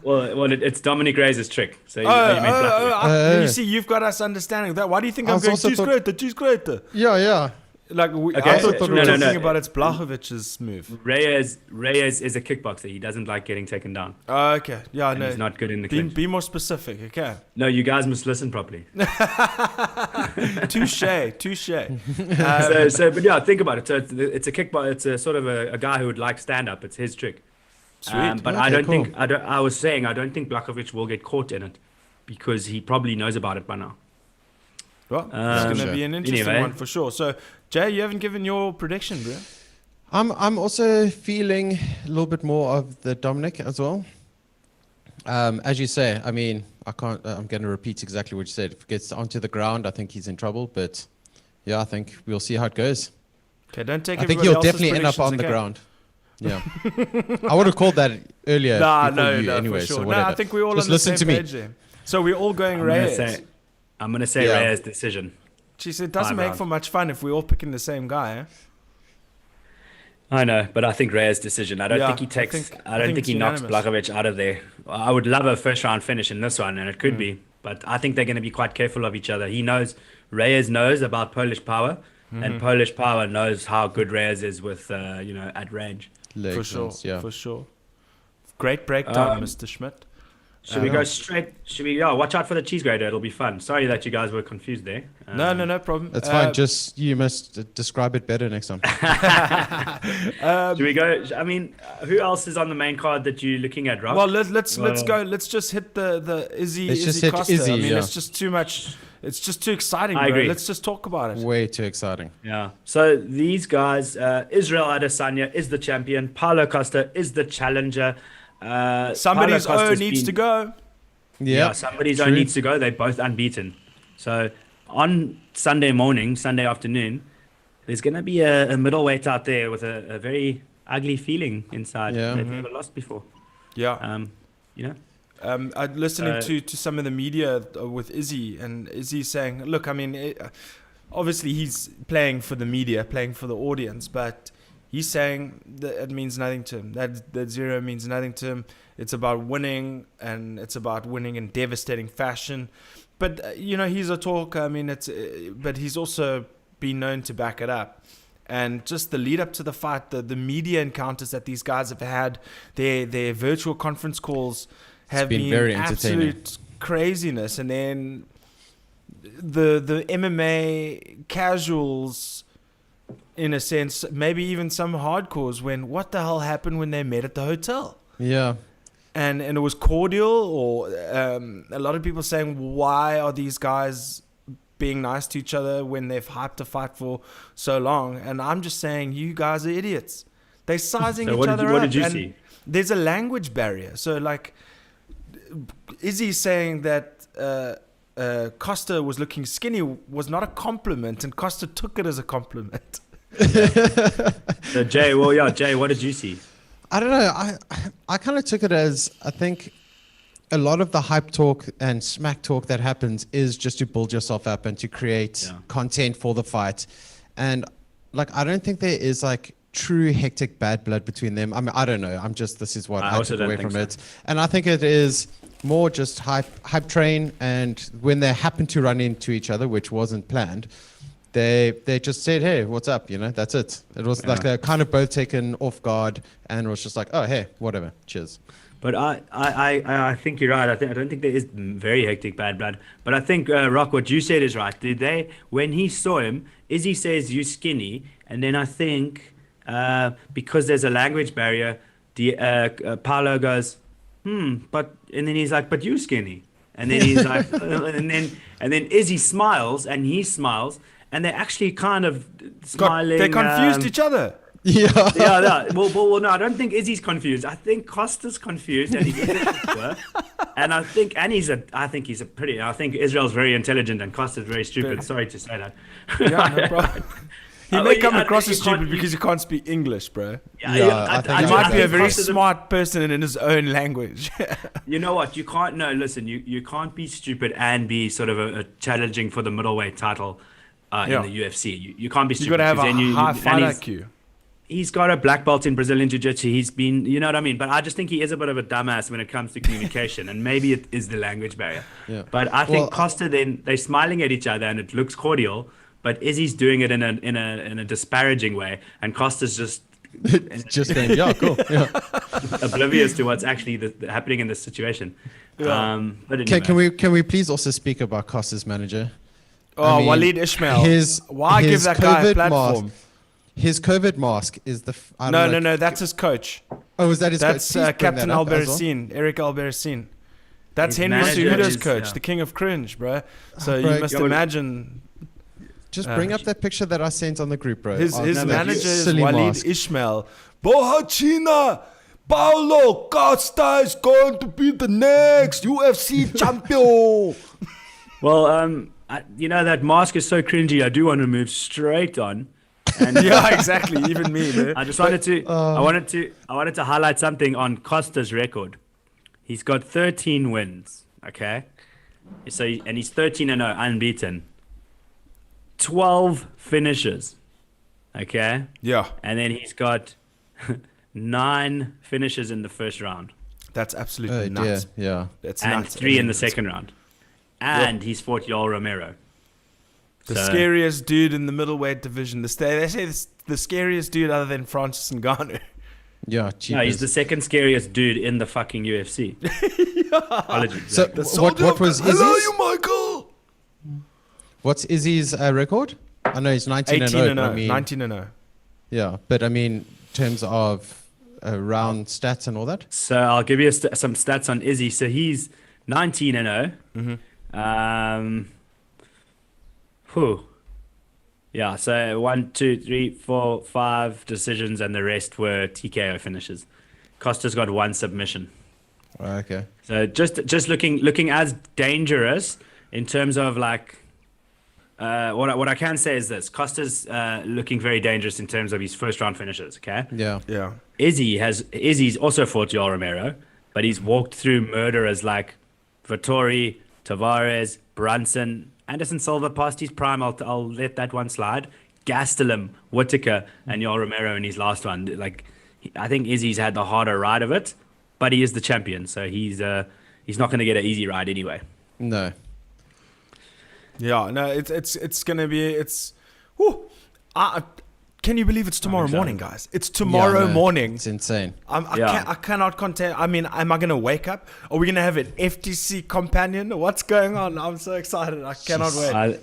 Well, it's Dominic Reyes' trick. So you Oh, meant Blachowicz. you see, you've got us understanding that. Why do you think I I'm was going also cheese thought- grater? Cheese grater. Yeah. Like I Okay, thought we were no, talking no. about it's Blachowicz's move. Reyes is a kickboxer. He doesn't like getting taken down. Oh, okay. Yeah, And no. he's not good in the clinch. Be more specific, okay? No, you guys must listen properly. Touche. But yeah, think about it. So it's a kickboxer. It's a sort of a guy who would like stand up. It's his trick. Sweet. But Okay, I don't cool. think I was saying I don't think Blachowicz will get caught in it because he probably knows about it by now. Well, it's going to Sure. be an interesting Anyway. one for sure. So, Jay, you haven't given your prediction, bro. I'm also feeling a little bit more of the Dominic as well. As you say, I mean, I'm going to repeat exactly what you said. If it gets onto the ground, I think he's in trouble. But yeah, I think we'll see how it goes. Okay, don't take I think everybody he'll else's definitely end up on the predictions, ground. Yeah. I would have called that earlier. okay? before you No, anyway, for sure. so No, whatever. I think we're all Just on the listen same to me. page there. So we're all going I'm gonna Reyes. say Yeah. Reyes' decision. She said it doesn't Five make rounds. for much fun if we're all picking the same guy. Eh? I know, but I think Reyes' decision. I don't Yeah, think he I takes. think- I I don't think think he it's knocks unanimous. Blachowicz out of there. I would love a first round finish in this one, and it Mm. could be. But I think they're going to be quite careful of each other. Reyes knows about Polish power, Mm-hmm. and Polish power knows how good Reyes is with at range. Leg For sure. ones, yeah. For sure. Great breakdown, Mr. Schmidt. Should we go straight? Should we? Yeah, watch out for the cheese grater. It'll be fun. Sorry that you guys were confused there. No problem. That's fine. Just you must describe it better next time. Should we go? I mean, who else is on the main card that you're looking at, Rob? Well, let's go. Let's just hit the Izzy. Let's just Izzy hit Costa. Izzy, I mean, yeah. it's just too much. It's just too exciting, I bro. agree. Let's just talk about it. Way too exciting. Yeah. So these guys, Israel Adesanya is the champion. Paulo Costa is the challenger. Somebody's Paulo O Costa's needs been- to go. Yeah. somebody's true. O needs to go. They're both unbeaten. So on Sunday afternoon, there's going to be a middleweight out there with a very ugly feeling inside. Yeah. They've never lost before. Yeah. I'm listening to some of the media with Izzy, and Izzy saying, look, I mean, obviously he's playing for the media, playing for the audience, but he's saying that it means nothing to him. That zero means nothing to him. It's about winning, and it's about winning in devastating fashion. But, he's a talker. I mean, but he's also been known to back it up. And just the lead up to the fight, the media encounters that these guys have had, their virtual conference calls have been very entertaining. absolute craziness. And then the MMA casuals, in a sense, maybe even some hardcores, when what the hell happened when they met at the hotel? Yeah. And it was cordial, or a lot of people saying, why are these guys being nice to each other when they've hyped a fight for so long? And I'm just saying, you guys are idiots. They're sizing So each other up. what did you and see? there's a language barrier. So, like, Izzy saying that Costa was looking skinny was not a compliment, and Costa took it as a compliment. So Jay, what did you see? I don't know. I kind of took it as, I think a lot of the hype talk and smack talk that happens is just to build yourself up and to create content for the fight. And like, I don't think there is like true hectic bad blood between them. I mean, I don't know. This is what I took away from it. And I think it is more just hype train. And when they happen to run into each other, which wasn't planned, they just said, hey, what's up? You know, that's it. It was like they're kind of both taken off guard, and it was just like, oh, hey, whatever, cheers. But I think you're right. I don't think there is very hectic bad blood. But I think Rock, what you said is right. When he saw him, Izzy says you skinny, and then I think because there's a language barrier, Paolo goes, but, and then he's like, but you skinny, and then he's like, and then Izzy smiles and he smiles. And they're actually kind of smiling. They confused each other. Yeah. Yeah. Well, no, I don't think Izzy's confused. I think Costa's confused, and and I think Israel's very intelligent and Costa's very stupid. Yeah. Sorry to say that. Yeah, no problem. He may come across as stupid because he can't speak English, bro. I He might be a very Costa's smart person in his own language. You know what? You can't. No, listen. You can't be stupid and be sort of a challenging for the middleweight title. In the UFC, you can't be stupid. You got to have a high fight he's, IQ. He's got a black belt in Brazilian Jiu-Jitsu. He's been, you know what I mean? But I just think he is a bit of a dumbass when it comes to communication, and maybe it is the language barrier. Yeah. But I think Costa, then they're smiling at each other and it looks cordial, but Izzy's doing it in a disparaging way, and Costa's just going, yeah, cool. Yeah. oblivious to what's actually happening in this situation. Yeah. But anyway. Can we please also speak about Costa's manager? Oh, I mean, Waleed Ismail. Why give that guy a platform? His COVID mask is the... No, that's his coach. Oh, is that his coach? That's Captain Albericin, Eric Albericin. That's His Henry manager Cejudo's is, coach, the king of cringe, bro. So bro, you must imagine... Just bring up that picture that I sent on the group, bro. His manager is silly Waleed mask. Ismail. Bohachina! Paulo Costa is going to be the next UFC champion! Well, you know, that mask is so cringy. I do want to move straight on. And, Yeah, exactly. Even me, man. I just wanted to. I wanted to highlight something on Costa's record. He's got 13 wins. Okay, and he's 13-0, unbeaten. 12 finishes. Okay. Yeah, And then he's got 9 finishes in the first round, that's absolutely Oh, nuts. dear. Yeah. That's and nuts. 3 in the second round. And he's fought Yoel Romero. The So- scariest dude in the middleweight division. They say the scariest dude other than Francis Ngannou. Yeah, No, jeepers. he's the second scariest dude in the fucking UFC. Apologies. So what was Hello, Izzy's? you Michael. What's Izzy's record? I know he's 19 and 18 0. and but 0. I mean, 19 and 0. yeah, but I mean, in terms of round stats and all that. So I'll give you some stats on Izzy. So he's 19 and 0. Yeah, so 1, 2, 3, 4, 5 decisions, and the rest were TKO finishes. Costa's got 1 submission. Okay. So just looking as dangerous in terms of like what I can say is this: Costa's looking very dangerous in terms of his first round finishes. Okay. Yeah. Yeah. Izzy's also fought Yoel Romero, but he's walked through murderers like Vittori, Tavares, Brunson, Anderson Silva past his prime. I'll let that one slide. Gastelum, Whittaker, and Yoel Romero in his last one. Like, I think Izzy's had the harder ride of it, but he is the champion, so he's not going to get an easy ride anyway. No. Yeah, no, it's gonna be whew. Can you believe it's tomorrow excited. morning, guys? It's tomorrow morning. It's insane. I cannot contain. I mean, am I going to wake up? Are we going to have an FTC companion? What's going on? I'm so excited. I cannot wait.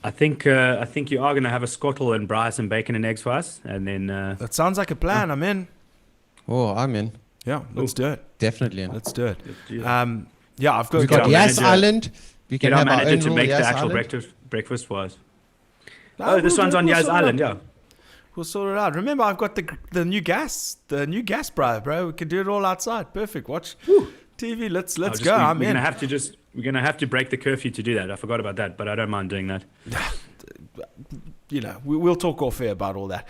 I think you are going to have a scuttle and braai some bacon and eggs for us, and then That sounds like a plan. I'm in. Oh, I'm in. Yeah, let's do it. Definitely in. Let's do it. do it. Yeah, I've got. We've got our Yas manager- Island. We can get our have our manager own to little make the Yas actual Island. breakfast for us. No, Oh, this we'll one's do it. on We'll Yas sort it Island, out. yeah. We'll sort it out. Remember, I've got the new gas braai, bro. We can do it all outside. Perfect. Watch TV. Let's go. I'm in. We're gonna have to break the curfew to do that. I forgot about that, but I don't mind doing that. You know, we'll talk off air about all that.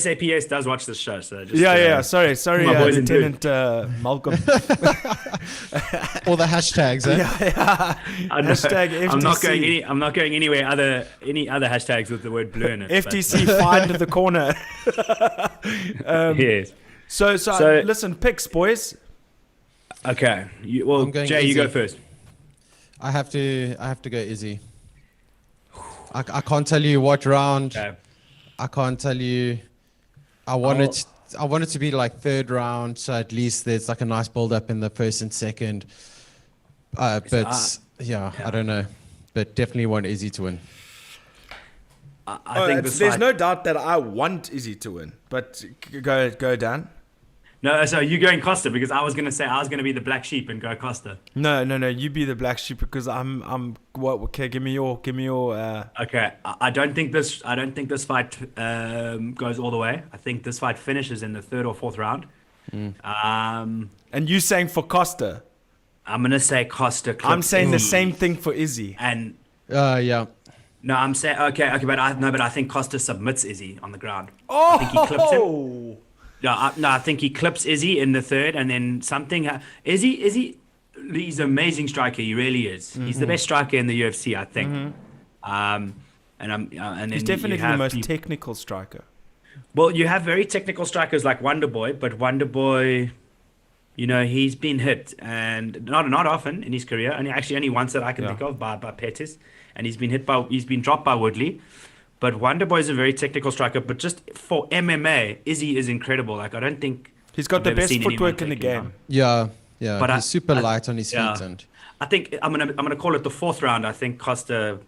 SAPS does watch this show, so just, Sorry, my boys in Lieutenant Malcolm. All the hashtags, eh? I know. Hashtag FTC. I'm not going anywhere any other hashtags with the word blue in it. FTC find the corner. But, yes. So listen, picks, boys. Okay. I'm going Jay, you easy. go first. I have to go Izzy. I can't tell you what round. Okay. I can't tell you. I want it to be like third round, so at least there's like a nice build up in the first and second. I don't know, but definitely want Izzy to win. I think there's no doubt that I want Izzy to win, but go Dan. No, so you going Costa, because I was going to say I was going to be the black sheep and go Costa. No, you be the black sheep because I'm what? Okay, give me your. Okay, I don't think this fight goes all the way. I think this fight finishes in the third or fourth round. And you saying for Costa? I'm gonna say Costa. I'm saying the Izzy. same thing for Izzy. And Yeah. no, I'm saying okay, but I think Costa submits Izzy on the ground. Oh, I think he clips him. I think he clips Izzy in the third, and then Izzy, he's an amazing striker. He really is. He's the best striker in the UFC, I think. And then he's definitely the most technical striker. Well, you have very technical strikers like Wonderboy, but Wonderboy, you know, he's been hit, and not often in his career. Only once that I can think of by Pettis, and he's been dropped by Woodley. But Wonderboy is a very technical striker, but just for MMA, Izzy is incredible. Like, I don't think he's got the I've ever best seen footwork in anyone the take him game. down. Yeah. But he's super light on his feet, and I think I'm gonna call it the fourth round. I think Costa.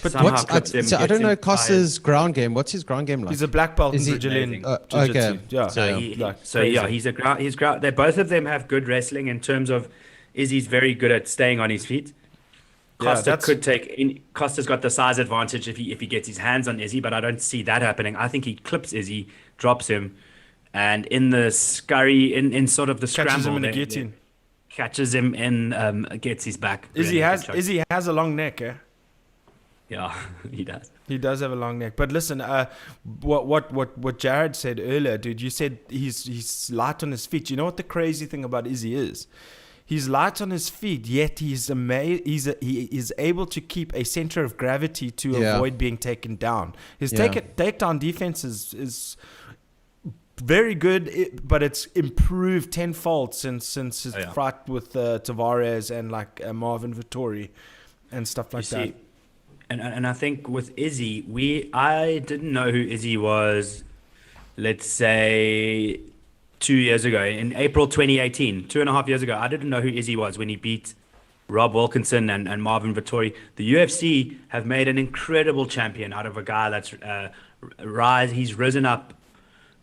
But somehow clips him, I gets don't know him Costa's ground game. What's his ground game like? He's a black belt in Is he- Brazilian Amazing. jiu-jitsu. Okay. Yeah. So he's a ground. His ground. They both of them have good wrestling in terms of Izzy's very good at staying on his feet. Costa Costa's got the size advantage if he gets his hands on Izzy, but I don't see that happening. I think he clips Izzy, drops him, and in the scurry, in sort of the Catches scramble, him in a guillotine. catches him and gets his back. Izzy Really good Izzy has a long neck, eh? Yeah, he does. He does have a long neck. But listen, what Jared said earlier, dude, you said he's light on his feet. You know what the crazy thing about Izzy is? He's light on his feet, yet he is able to keep a center of gravity to avoid being taken down. His takedown defense is very good, but it's improved tenfold since his fight with Tavares and like Marvin Vittori and stuff like that. And I think with Izzy, I didn't know who Izzy was, let's say 2 years ago, in April 2018, 2.5 years ago. I didn't know who Izzy was when he beat Rob Wilkinson and Marvin Vittori. The UFC have made an incredible champion out of a guy that's he's risen up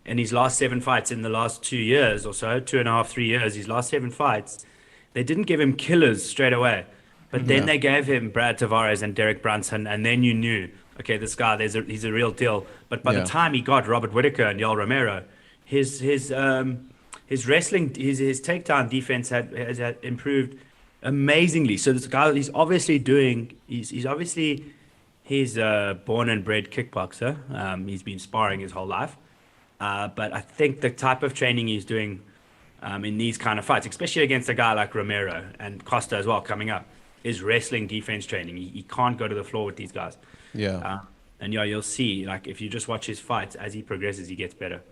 in his last 7 fights in the last 2 years or so, 2.5, 3 years, his last 7 fights. They didn't give him killers straight away. But then they gave him Brad Tavares and Derek Brunson, and then you knew, okay, this guy, he's a real deal. But by the time he got Robert Whittaker and Yoel Romero, his wrestling, his takedown defense has improved amazingly. So this guy, he's born and bred kickboxer. He's been sparring his whole life. But I think the type of training he's doing in these kind of fights, especially against a guy like Romero and Costa as well coming up, is wrestling defense training. He can't go to the floor with these guys. Yeah. And you'll see, like, if you just watch his fights, as he progresses, he gets better.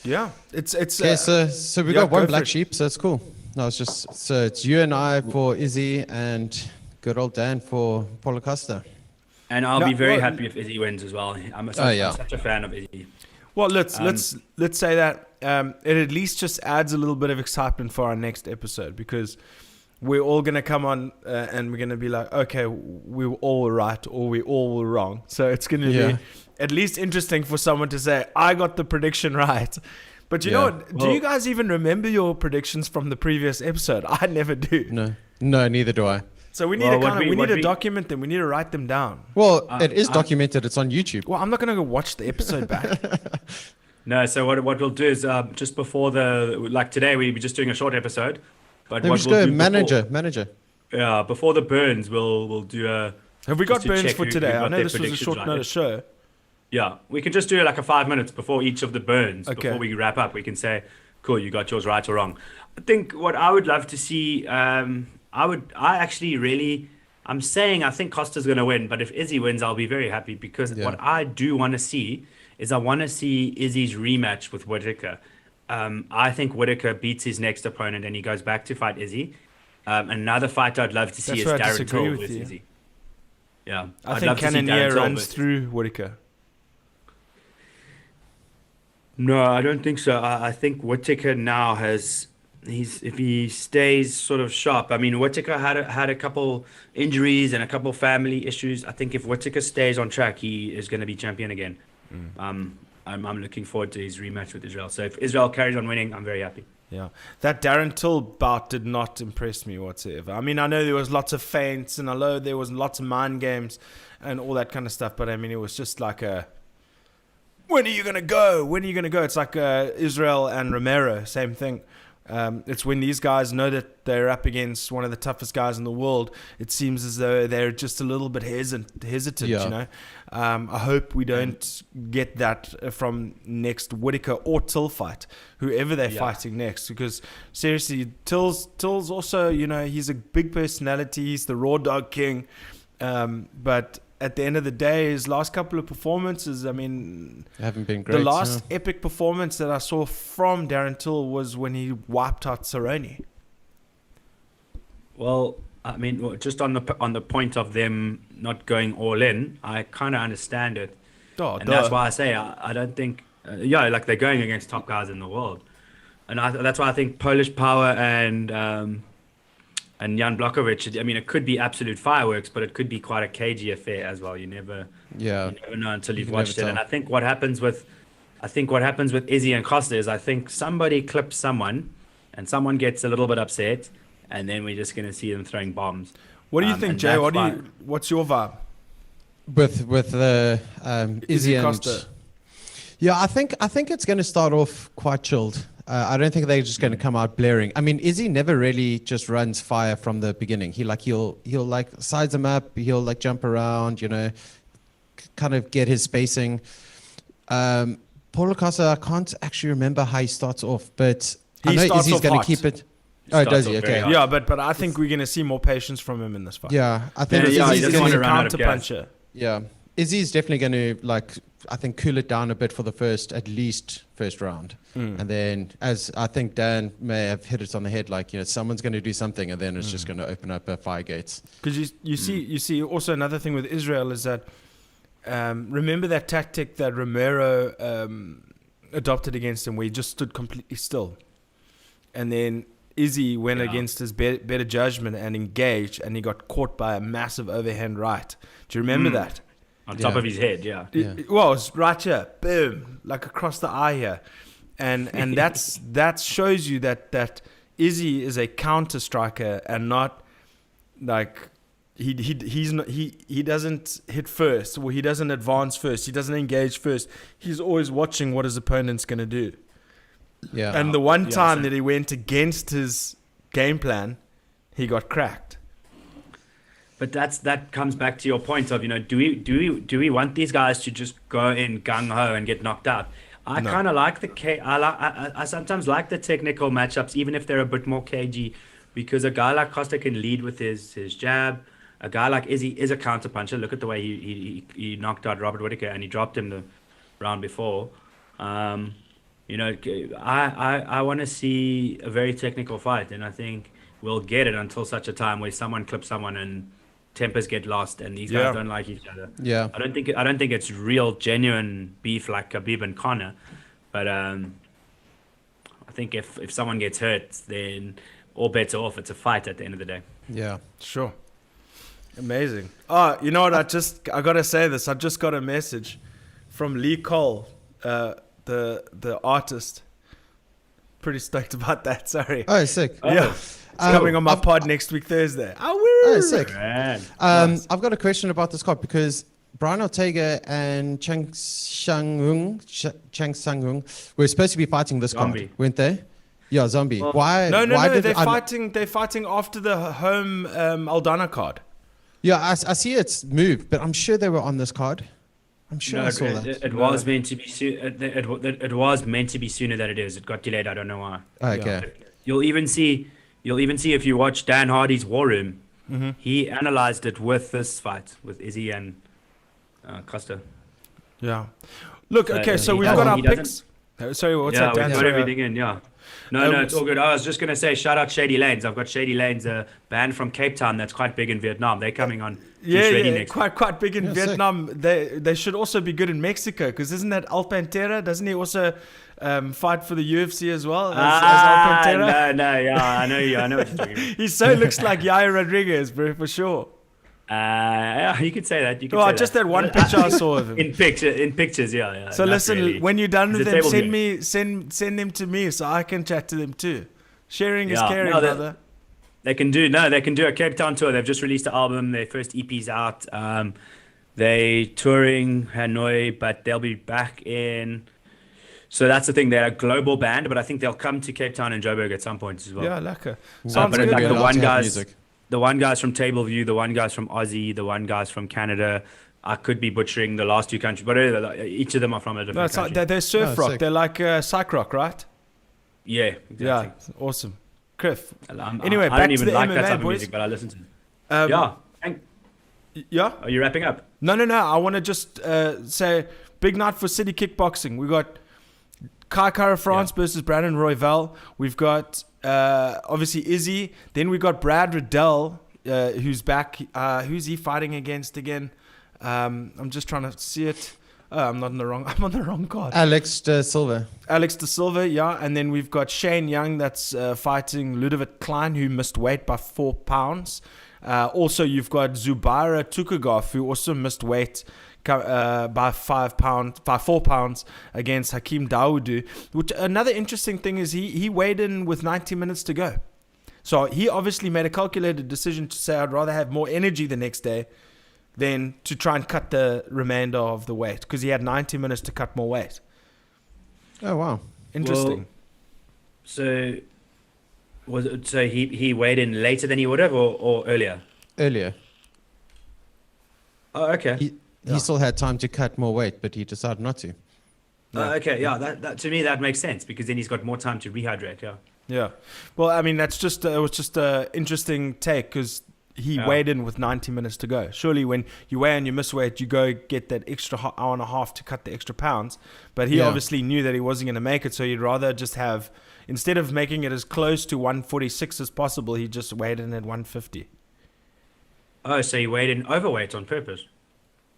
Yeah, it's Okay, so we got one black sheep, so it's cool. No, it's you and I for Izzy and good old Dan for Paulo Costa. And I'll No, be very well- happy if Izzy wins as well. I'm yeah. such a fan of Izzy. Well, let's say that it at least just adds a little bit of excitement for our next episode, because we're all gonna come on and we're gonna be like, okay, we were all right or we all were wrong. So it's gonna Yeah. be at least interesting for someone to say, I got the prediction right. But you Yeah. know what? Do you guys even remember your predictions from the previous episode? I never do. No, neither do I. So we need Well, to we need to document them. We need to write them down. Well, it is documented. It's on YouTube. Well, I'm not gonna go watch the episode back. No, so what we'll do is just before today we're just doing a short episode, but Then we what just we'll go do manager. before the burns we'll do a. Have we got just to burns check for who today? got I know their this was a predictions short right. notice show. Yeah, we can just do like a 5 minutes before each of the burns. Okay. Before we wrap up, we can say, "Cool, you got yours right or wrong." I think what I would love to see, I'm saying I think Costa's going to win, but if Izzy wins, I'll be very happy, because Yeah. what I do want to see is I want to see Izzy's rematch with Whittaker. I think Whittaker beats his next opponent and he goes back to fight Izzy. Another fight I'd love to see That's is where I Darren disagree Till with with you. Izzy. Yeah, I I'd think love to see Darren Cannonier Till runs versus- through Whittaker. No, I don't think so. I think Whittaker now if he stays sort of sharp. I mean, Whittaker had a couple injuries and a couple family issues. I think if Whittaker stays on track, he is going to be champion again. I'm looking forward to his rematch with Israel. So if Israel carries on winning, I'm very happy. Yeah, that Darren Till bout did not impress me whatsoever. I mean, I know there was lots of feints and I know there was lots of mind games and all that kind of stuff, but I mean, it was just like when are you going to go? When are you going to go? It's like Israel and Romero, same thing. It's when these guys know that they're up against one of the toughest guys in the world, it seems as though they're just a little bit hesitant, Yeah. you know. I hope we don't get that from next Whittaker or Till fight, whoever they're fighting next, because seriously, Till's also, you know, he's a big personality, he's the raw dog king, but at the end of the day, his last couple of performances, I mean, Haven't been great. the last epic performance that I saw from Darren Till was when he wiped out Cerrone. Well, I mean, just on the point of them not going all in, I kind of understand it, and that's why I say I don't think, like they're going against top guys in the world, and that's why I think Polish Power and Jan Blachowicz, I mean, it could be absolute fireworks, but it could be quite a cagey affair as well. You never know until you've can watched never it. And tell. I think what happens with Izzy and Costa is I think somebody clips someone, and someone gets a little bit upset, and then we're just going to see them throwing bombs. What do you think, and Jay? that's What's your vibe? with the Izzy and Costa. Yeah, I think it's going to start off quite chilled. I don't think they're just going to come out blaring. I mean, Izzy never really just runs fire from the beginning. He'll like size him up. He'll like jump around, you know, kind of get his spacing. Paulo Costa, I can't actually remember how he starts off, but I He know starts Izzy's off going hot. to keep it. Starts Does he? off very Okay. hot. Yeah, but I think we're going to see more patience from him in this fight. Yeah, I think Yeah, he Izzy's doesn't want going to to. run out of counter gas. puncher. Yeah, Izzy's definitely going to I think cool it down a bit for the at least first round, and then as I think Dan may have hit it on the head, like, you know, someone's going to do something, and then it's just going to open up fire gates. Because you see also another thing with Israel is that remember that tactic that Romero adopted against him, where he just stood completely still, and then Izzy went against his better judgment and engaged, and he got caught by a massive overhand right. Do you remember that? On top Yeah. of his head, yeah. Well, it's right here, boom, like across the eye here, and that shows you that Izzy is a counter striker and not like he doesn't hit first, or he doesn't advance first, he doesn't engage first. He's always watching what his opponent's going to do. Yeah, And the one time so- that he went against his game plan, he got cracked. But that comes back to your point of, you know, do we want these guys to just go in gung ho and get knocked out? I No. kind of like I sometimes like the technical matchups, even if they're a bit more cagey, because a guy like Costa can lead with his jab. A guy like Izzy is a counter puncher. Look at the way he knocked out Robert Whittaker and he dropped him the round before. You know, I want to see a very technical fight, and I think we'll get it until such a time where someone clips someone and tempers get lost and these Yeah. guys don't like each other. Yeah. I don't think it's real genuine beef like Khabib and Conor, but I think if someone gets hurt, then all bets are off. It's a fight at the end of the day. Yeah. Sure. Amazing. Oh, you know what? I gotta say this. I just got a message from Lee Cole, the artist. Pretty stoked about that. Sorry. Oh, sick. Yeah. It's coming on my pod next week Thursday. Oh, sick. Man. I've got a question about this card because Brian Ortega and Chang Sang-Hung were supposed to be fighting this Zombie. card, weren't they? Yeah, Zombie. Well, Why? No, why did they're fighting. They're fighting after the home Aldana card. Yeah, I see it's moved, but I'm sure they were on this card. I'm sure I saw that. It was meant to be it was meant to be sooner than it is. It got delayed. I don't know why. Okay. You'll even see if you watch Dan Hardy's War Room. Mm-hmm. He analyzed it with this fight with Izzy and Costa. Yeah. Look. So Okay. So he we've doesn't- got our he picks. Sorry. What's Yeah, that, we Dan? put Sorry, everything in. Yeah. No, Um, it's all good. I was just gonna say, shout out Shady Lanes. I've got Shady Lanes, a band from Cape Town that's quite big in Vietnam. They're coming on. Yeah, Ready yeah, next quite big in Yeah, sick. Vietnam. They should also be good in Mexico because isn't that Alpantera? Doesn't he also fight for the UFC as well as Alpantera? no, yeah, I know what you're talking about. He so looks like Yair Rodriguez, bro, for sure. Yeah, you could say that. You could Oh, say just that. that one picture I saw of him. In pictures, yeah. So not listen, really. when you're done He's with a them, table send them to me so I can chat to them too. Sharing is Yeah, caring, no, brother. They can do a Cape Town tour. They've just released an album. Their first EP's out. They touring Hanoi, but they'll be back in. So that's the thing. They're a global band, but I think they'll come to Cape Town and Joburg at some point as well. Yeah, lekker. Sounds Sounds but good. like We're the allowed one to have guys, music. the one guy's from Tableview, the one guy's from Aussie, the one guy's from Canada. I could be butchering the last two countries, but each of them are from a No, different it's like, country. they're surf Oh, rock. sick. They're like psych rock, right? Yeah, exactly. Yeah, awesome. Cliff. Anyway, Anyway, I back don't to even the like MMA, that type of boys. music, but I listen to it. Um, Yeah. Yeah? Are you wrapping up? No. I want to just say big night for City Kickboxing. We got Kai Kara France versus Brandon Royval. We've got obviously Izzy. Then we got Brad Riddell, who's back. Who's he fighting against again? I'm just trying to see it. Oh, I'm on the wrong card. Alex de Silva. Alex de Silva, yeah. And then we've got Shane Young that's fighting Ludovic Klein, who missed weight by 4 pounds. Also, you've got Zubaira Tukagov, who also missed weight by 4 pounds against Hakeem Dawood. Which another interesting thing is he weighed in with 90 minutes to go. So he obviously made a calculated decision to say, I'd rather have more energy the next day than to try and cut the remainder of the weight, because he had 90 minutes to cut more weight. Oh, wow. Interesting. So he weighed in later than he would have, or earlier? Earlier. Oh, okay. He still had time to cut more weight, but he decided not to. Okay, yeah. That to me that makes sense because then he's got more time to rehydrate. Yeah. Yeah. Well, I mean, that's just it was just a interesting take because he weighed in with 90 minutes to go. Surely when you weigh and you miss weight, you go get that extra hour and a half to cut the extra pounds. But he obviously knew that he wasn't going to make it, so he'd rather just have, instead of making it as close to 146 as possible, he just weighed in at 150. Oh, so he weighed in overweight on purpose.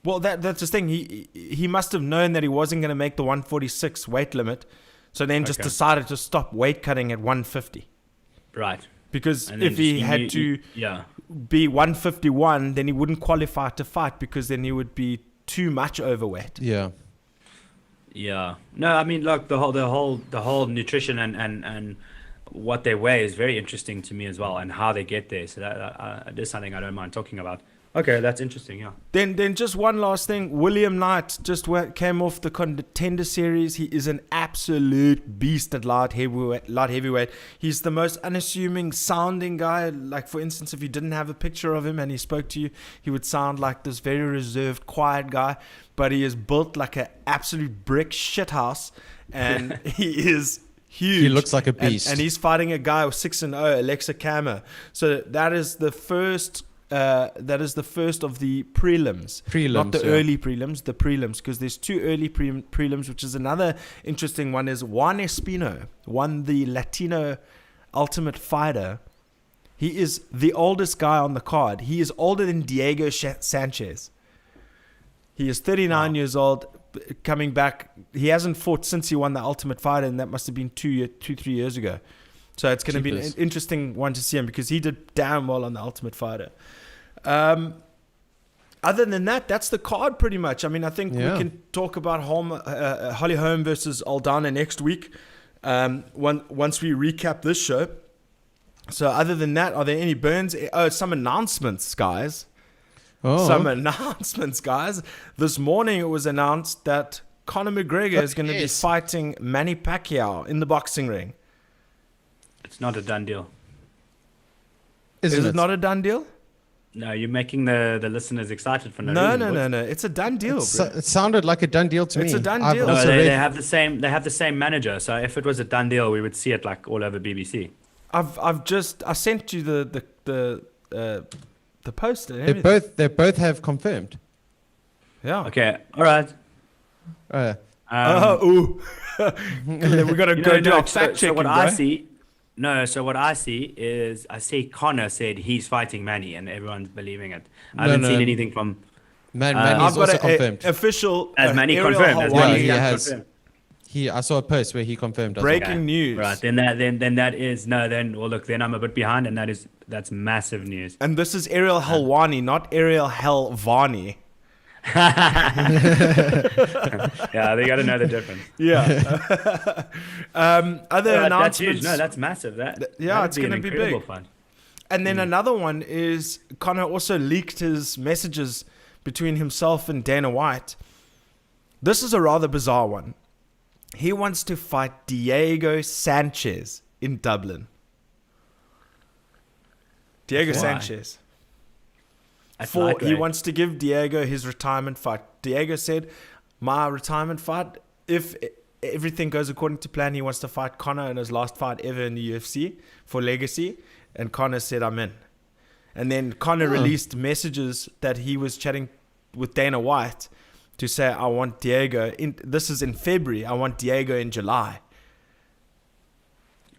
Well, that's the thing. He must have known that he wasn't going to make the 146 weight limit, so then just Okay. decided to stop weight cutting at 150. Right. Because And then if he had knew- to yeah. be 151, then he wouldn't qualify to fight because then he would be too much overweight. Yeah. Yeah. No, I mean, look, the whole nutrition and what they weigh is very interesting to me as well, and how they get there. So that is something I don't mind talking about. Okay, that's interesting. Yeah. Then just one last thing. William Knight just came off the Contender Series. He is an absolute beast at light heavyweight. He's the most unassuming sounding guy. Like, for instance, if you didn't have a picture of him and he spoke to you, he would sound like this very reserved, quiet guy. But he is built like an absolute brick shithouse, and he is huge. He looks like a beast. And he's fighting a guy with 6-0, Alexa Kama. So that is the first. That is the first of the prelims, not the early prelims, the prelims, because there's two early prelims, which is another interesting one. Is Juan Espino won the Latino Ultimate Fighter. He is the oldest guy on the card. He is older than Diego Sanchez. He is 39 years old, coming back. He hasn't fought since he won the Ultimate Fighter, and that must have been 3 years ago. So it's going to be an interesting one to see him because he did damn well on the Ultimate Fighter. Other than that, that's the card pretty much. I mean, I think we can talk about Holly Holm versus Aldana next week once we recap this show. So other than that, are there any burns? Oh, some announcements, guys. Some announcements, guys. This morning it was announced that Conor McGregor is going to be fighting Manny Pacquiao in the boxing ring. It's not a done deal. Is it not a done deal? No, you're making the listeners excited for no reason. No. It's a done deal. It sounded like a done deal to me. It's a done deal. No, they have the same manager. So if it was a done deal, we would see it like all over BBC. I sent you the poster. And They both have confirmed. Yeah. Okay. All right. We got to go do our fact checking. So what I see is Conor said he's fighting Manny, and everyone's believing it. I haven't seen anything from. Manny's also confirmed. Official. As Manny Ariel confirmed. As Helwani. Manny he has. confirmed. I saw a post where he confirmed. Breaking news. Right. Then that is no. Then look. Then I'm a bit behind, and that's massive news. And this is Ariel Helwani, not Ariel Helvani. Yeah, they got to know the difference. Yeah. Other announcements. That's huge. No, that's massive. It's going to be big. Fun. And then another one is Conor also leaked his messages between himself and Dana White. This is a rather bizarre one. He wants to fight Diego Sanchez in Dublin. Diego Sanchez. He wants to give Diego his retirement fight. Diego said, my retirement fight, if everything goes according to plan, he wants to fight Conor in his last fight ever in the UFC for legacy. And Conor said, I'm in. And then Conor released messages that he was chatting with Dana White to say, I want Diego, this is in February, I want Diego in July.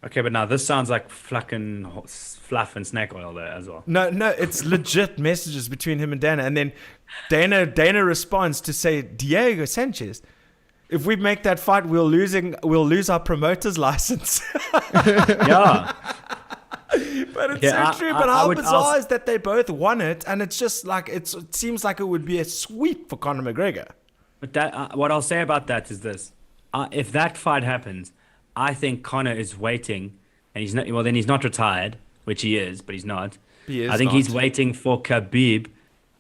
Okay, but now this sounds like fucking fluff and snake oil there as well. No, it's legit messages between him and Dana. And then Dana responds to say, Diego Sanchez, if we make that fight, we'll lose our promoter's license. Yeah. But it's so true. But how bizarre is that they both won it, and it's just like it seems like it would be a sweep for Conor McGregor. But what I'll say about that is this: if that fight happens, I think Conor is waiting, and he's not. Well, then he's not retired, which he is, but he's not. I think he's waiting for Khabib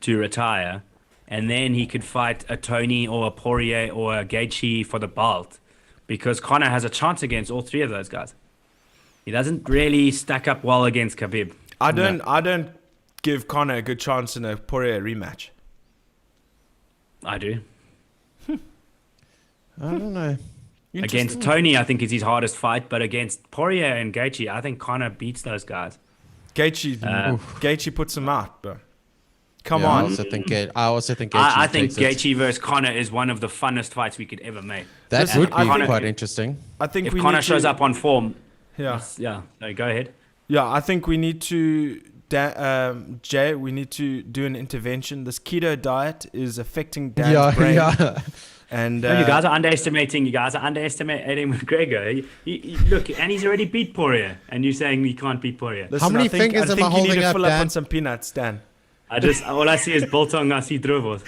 to retire, and then he could fight a Tony or a Poirier or a Gaethje for the belt, because Conor has a chance against all three of those guys. He doesn't really stack up well against Khabib. I don't give Conor a good chance in a Poirier rematch. I do. I don't know. Against Tony, I think is his hardest fight, but against Poirier and Gaethje, I think Conor beats those guys. Gaethje puts him out, bro. Come on. I also think Gaethje. I think Gaethje versus Conor is one of the funnest fights we could ever make. That would be quite interesting. I think if Conor shows up on form. Yeah. So go ahead. Yeah, I think we need to, Jay, we need to do an intervention. This keto diet is affecting Dan's brain. Yeah. And you guys are underestimating McGregor. Look, and he's already beat Poirier, and you're saying he can't beat Poirier. How many fingers am I holding up, Dan? You need to fill up on some peanuts, Dan. All I see is biltong, I see drovos.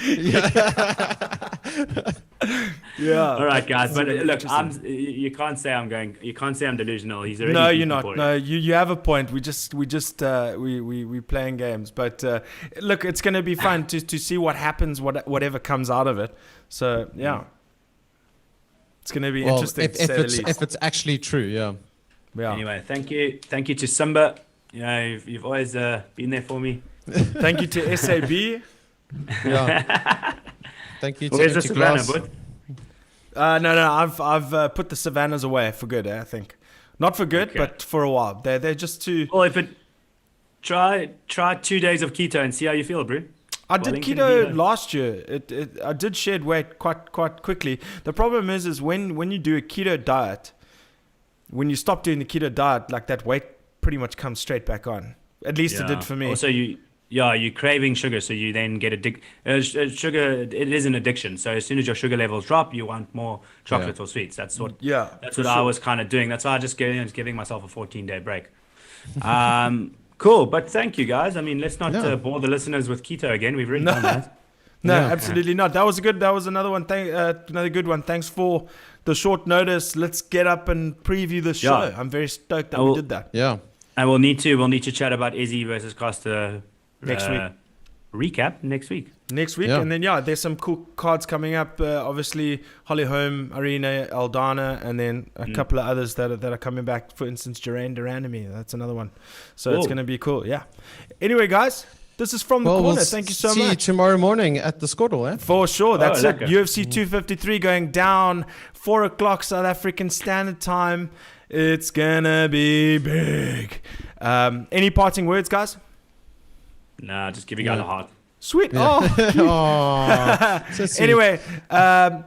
Yeah. All right, guys. But look, you can't say I'm delusional. He's already. No, you're not. Poirier. No, you have a point. We playing games. But look, it's going to be fun to see what happens, whatever comes out of it. So yeah, it's going to be interesting. If it's actually true, yeah. Anyway, thank you to Simba. You know, you've always been there for me. Thank you to SAB. Yeah. Thank you to Where's the Savannah, bud? No. I've put the Savannahs away for good. I think not for good, but for a while. They're just too. Well, try 2 days of keto and see how you feel, bro. I did keto last year. I did shed weight quite quickly. The problem is when you do a keto diet, when you stop doing the keto diet, like that weight pretty much comes straight back on. At least it did for me. Also, you're craving sugar, so you then get addicted. Sugar, it is an addiction. So as soon as your sugar levels drop, you want more chocolate or sweets. That's what I was kind of doing. That's why I just giving myself a 14-day break. Cool, but thank you guys. I mean, let's not bore the listeners with keto again. We've already done that. No, absolutely not. That was good. That was another one. Another good one. Thanks for the short notice. Let's get up and preview the show. Yeah. I'm very stoked that we did that. Yeah. And we'll need to chat about Izzy versus Costa Next week. Recap next week. Yeah. And then there's some cool cards coming up. Obviously, Holly Holm, Arena, Aldana, and then a couple of others that are coming back. For instance, Duran Duranemy. That's another one. So it's going to be cool. Yeah. Anyway, guys, this is From the Corner. Thank you so much. See you tomorrow morning at the Squaddle, eh? For sure. That's it. lekker. UFC 253 going down 4 o'clock South African Standard Time. It's gonna be big. Any parting words, guys? Nah, just give you guys a heart. Sweet. Aw, so sweet. Anyway,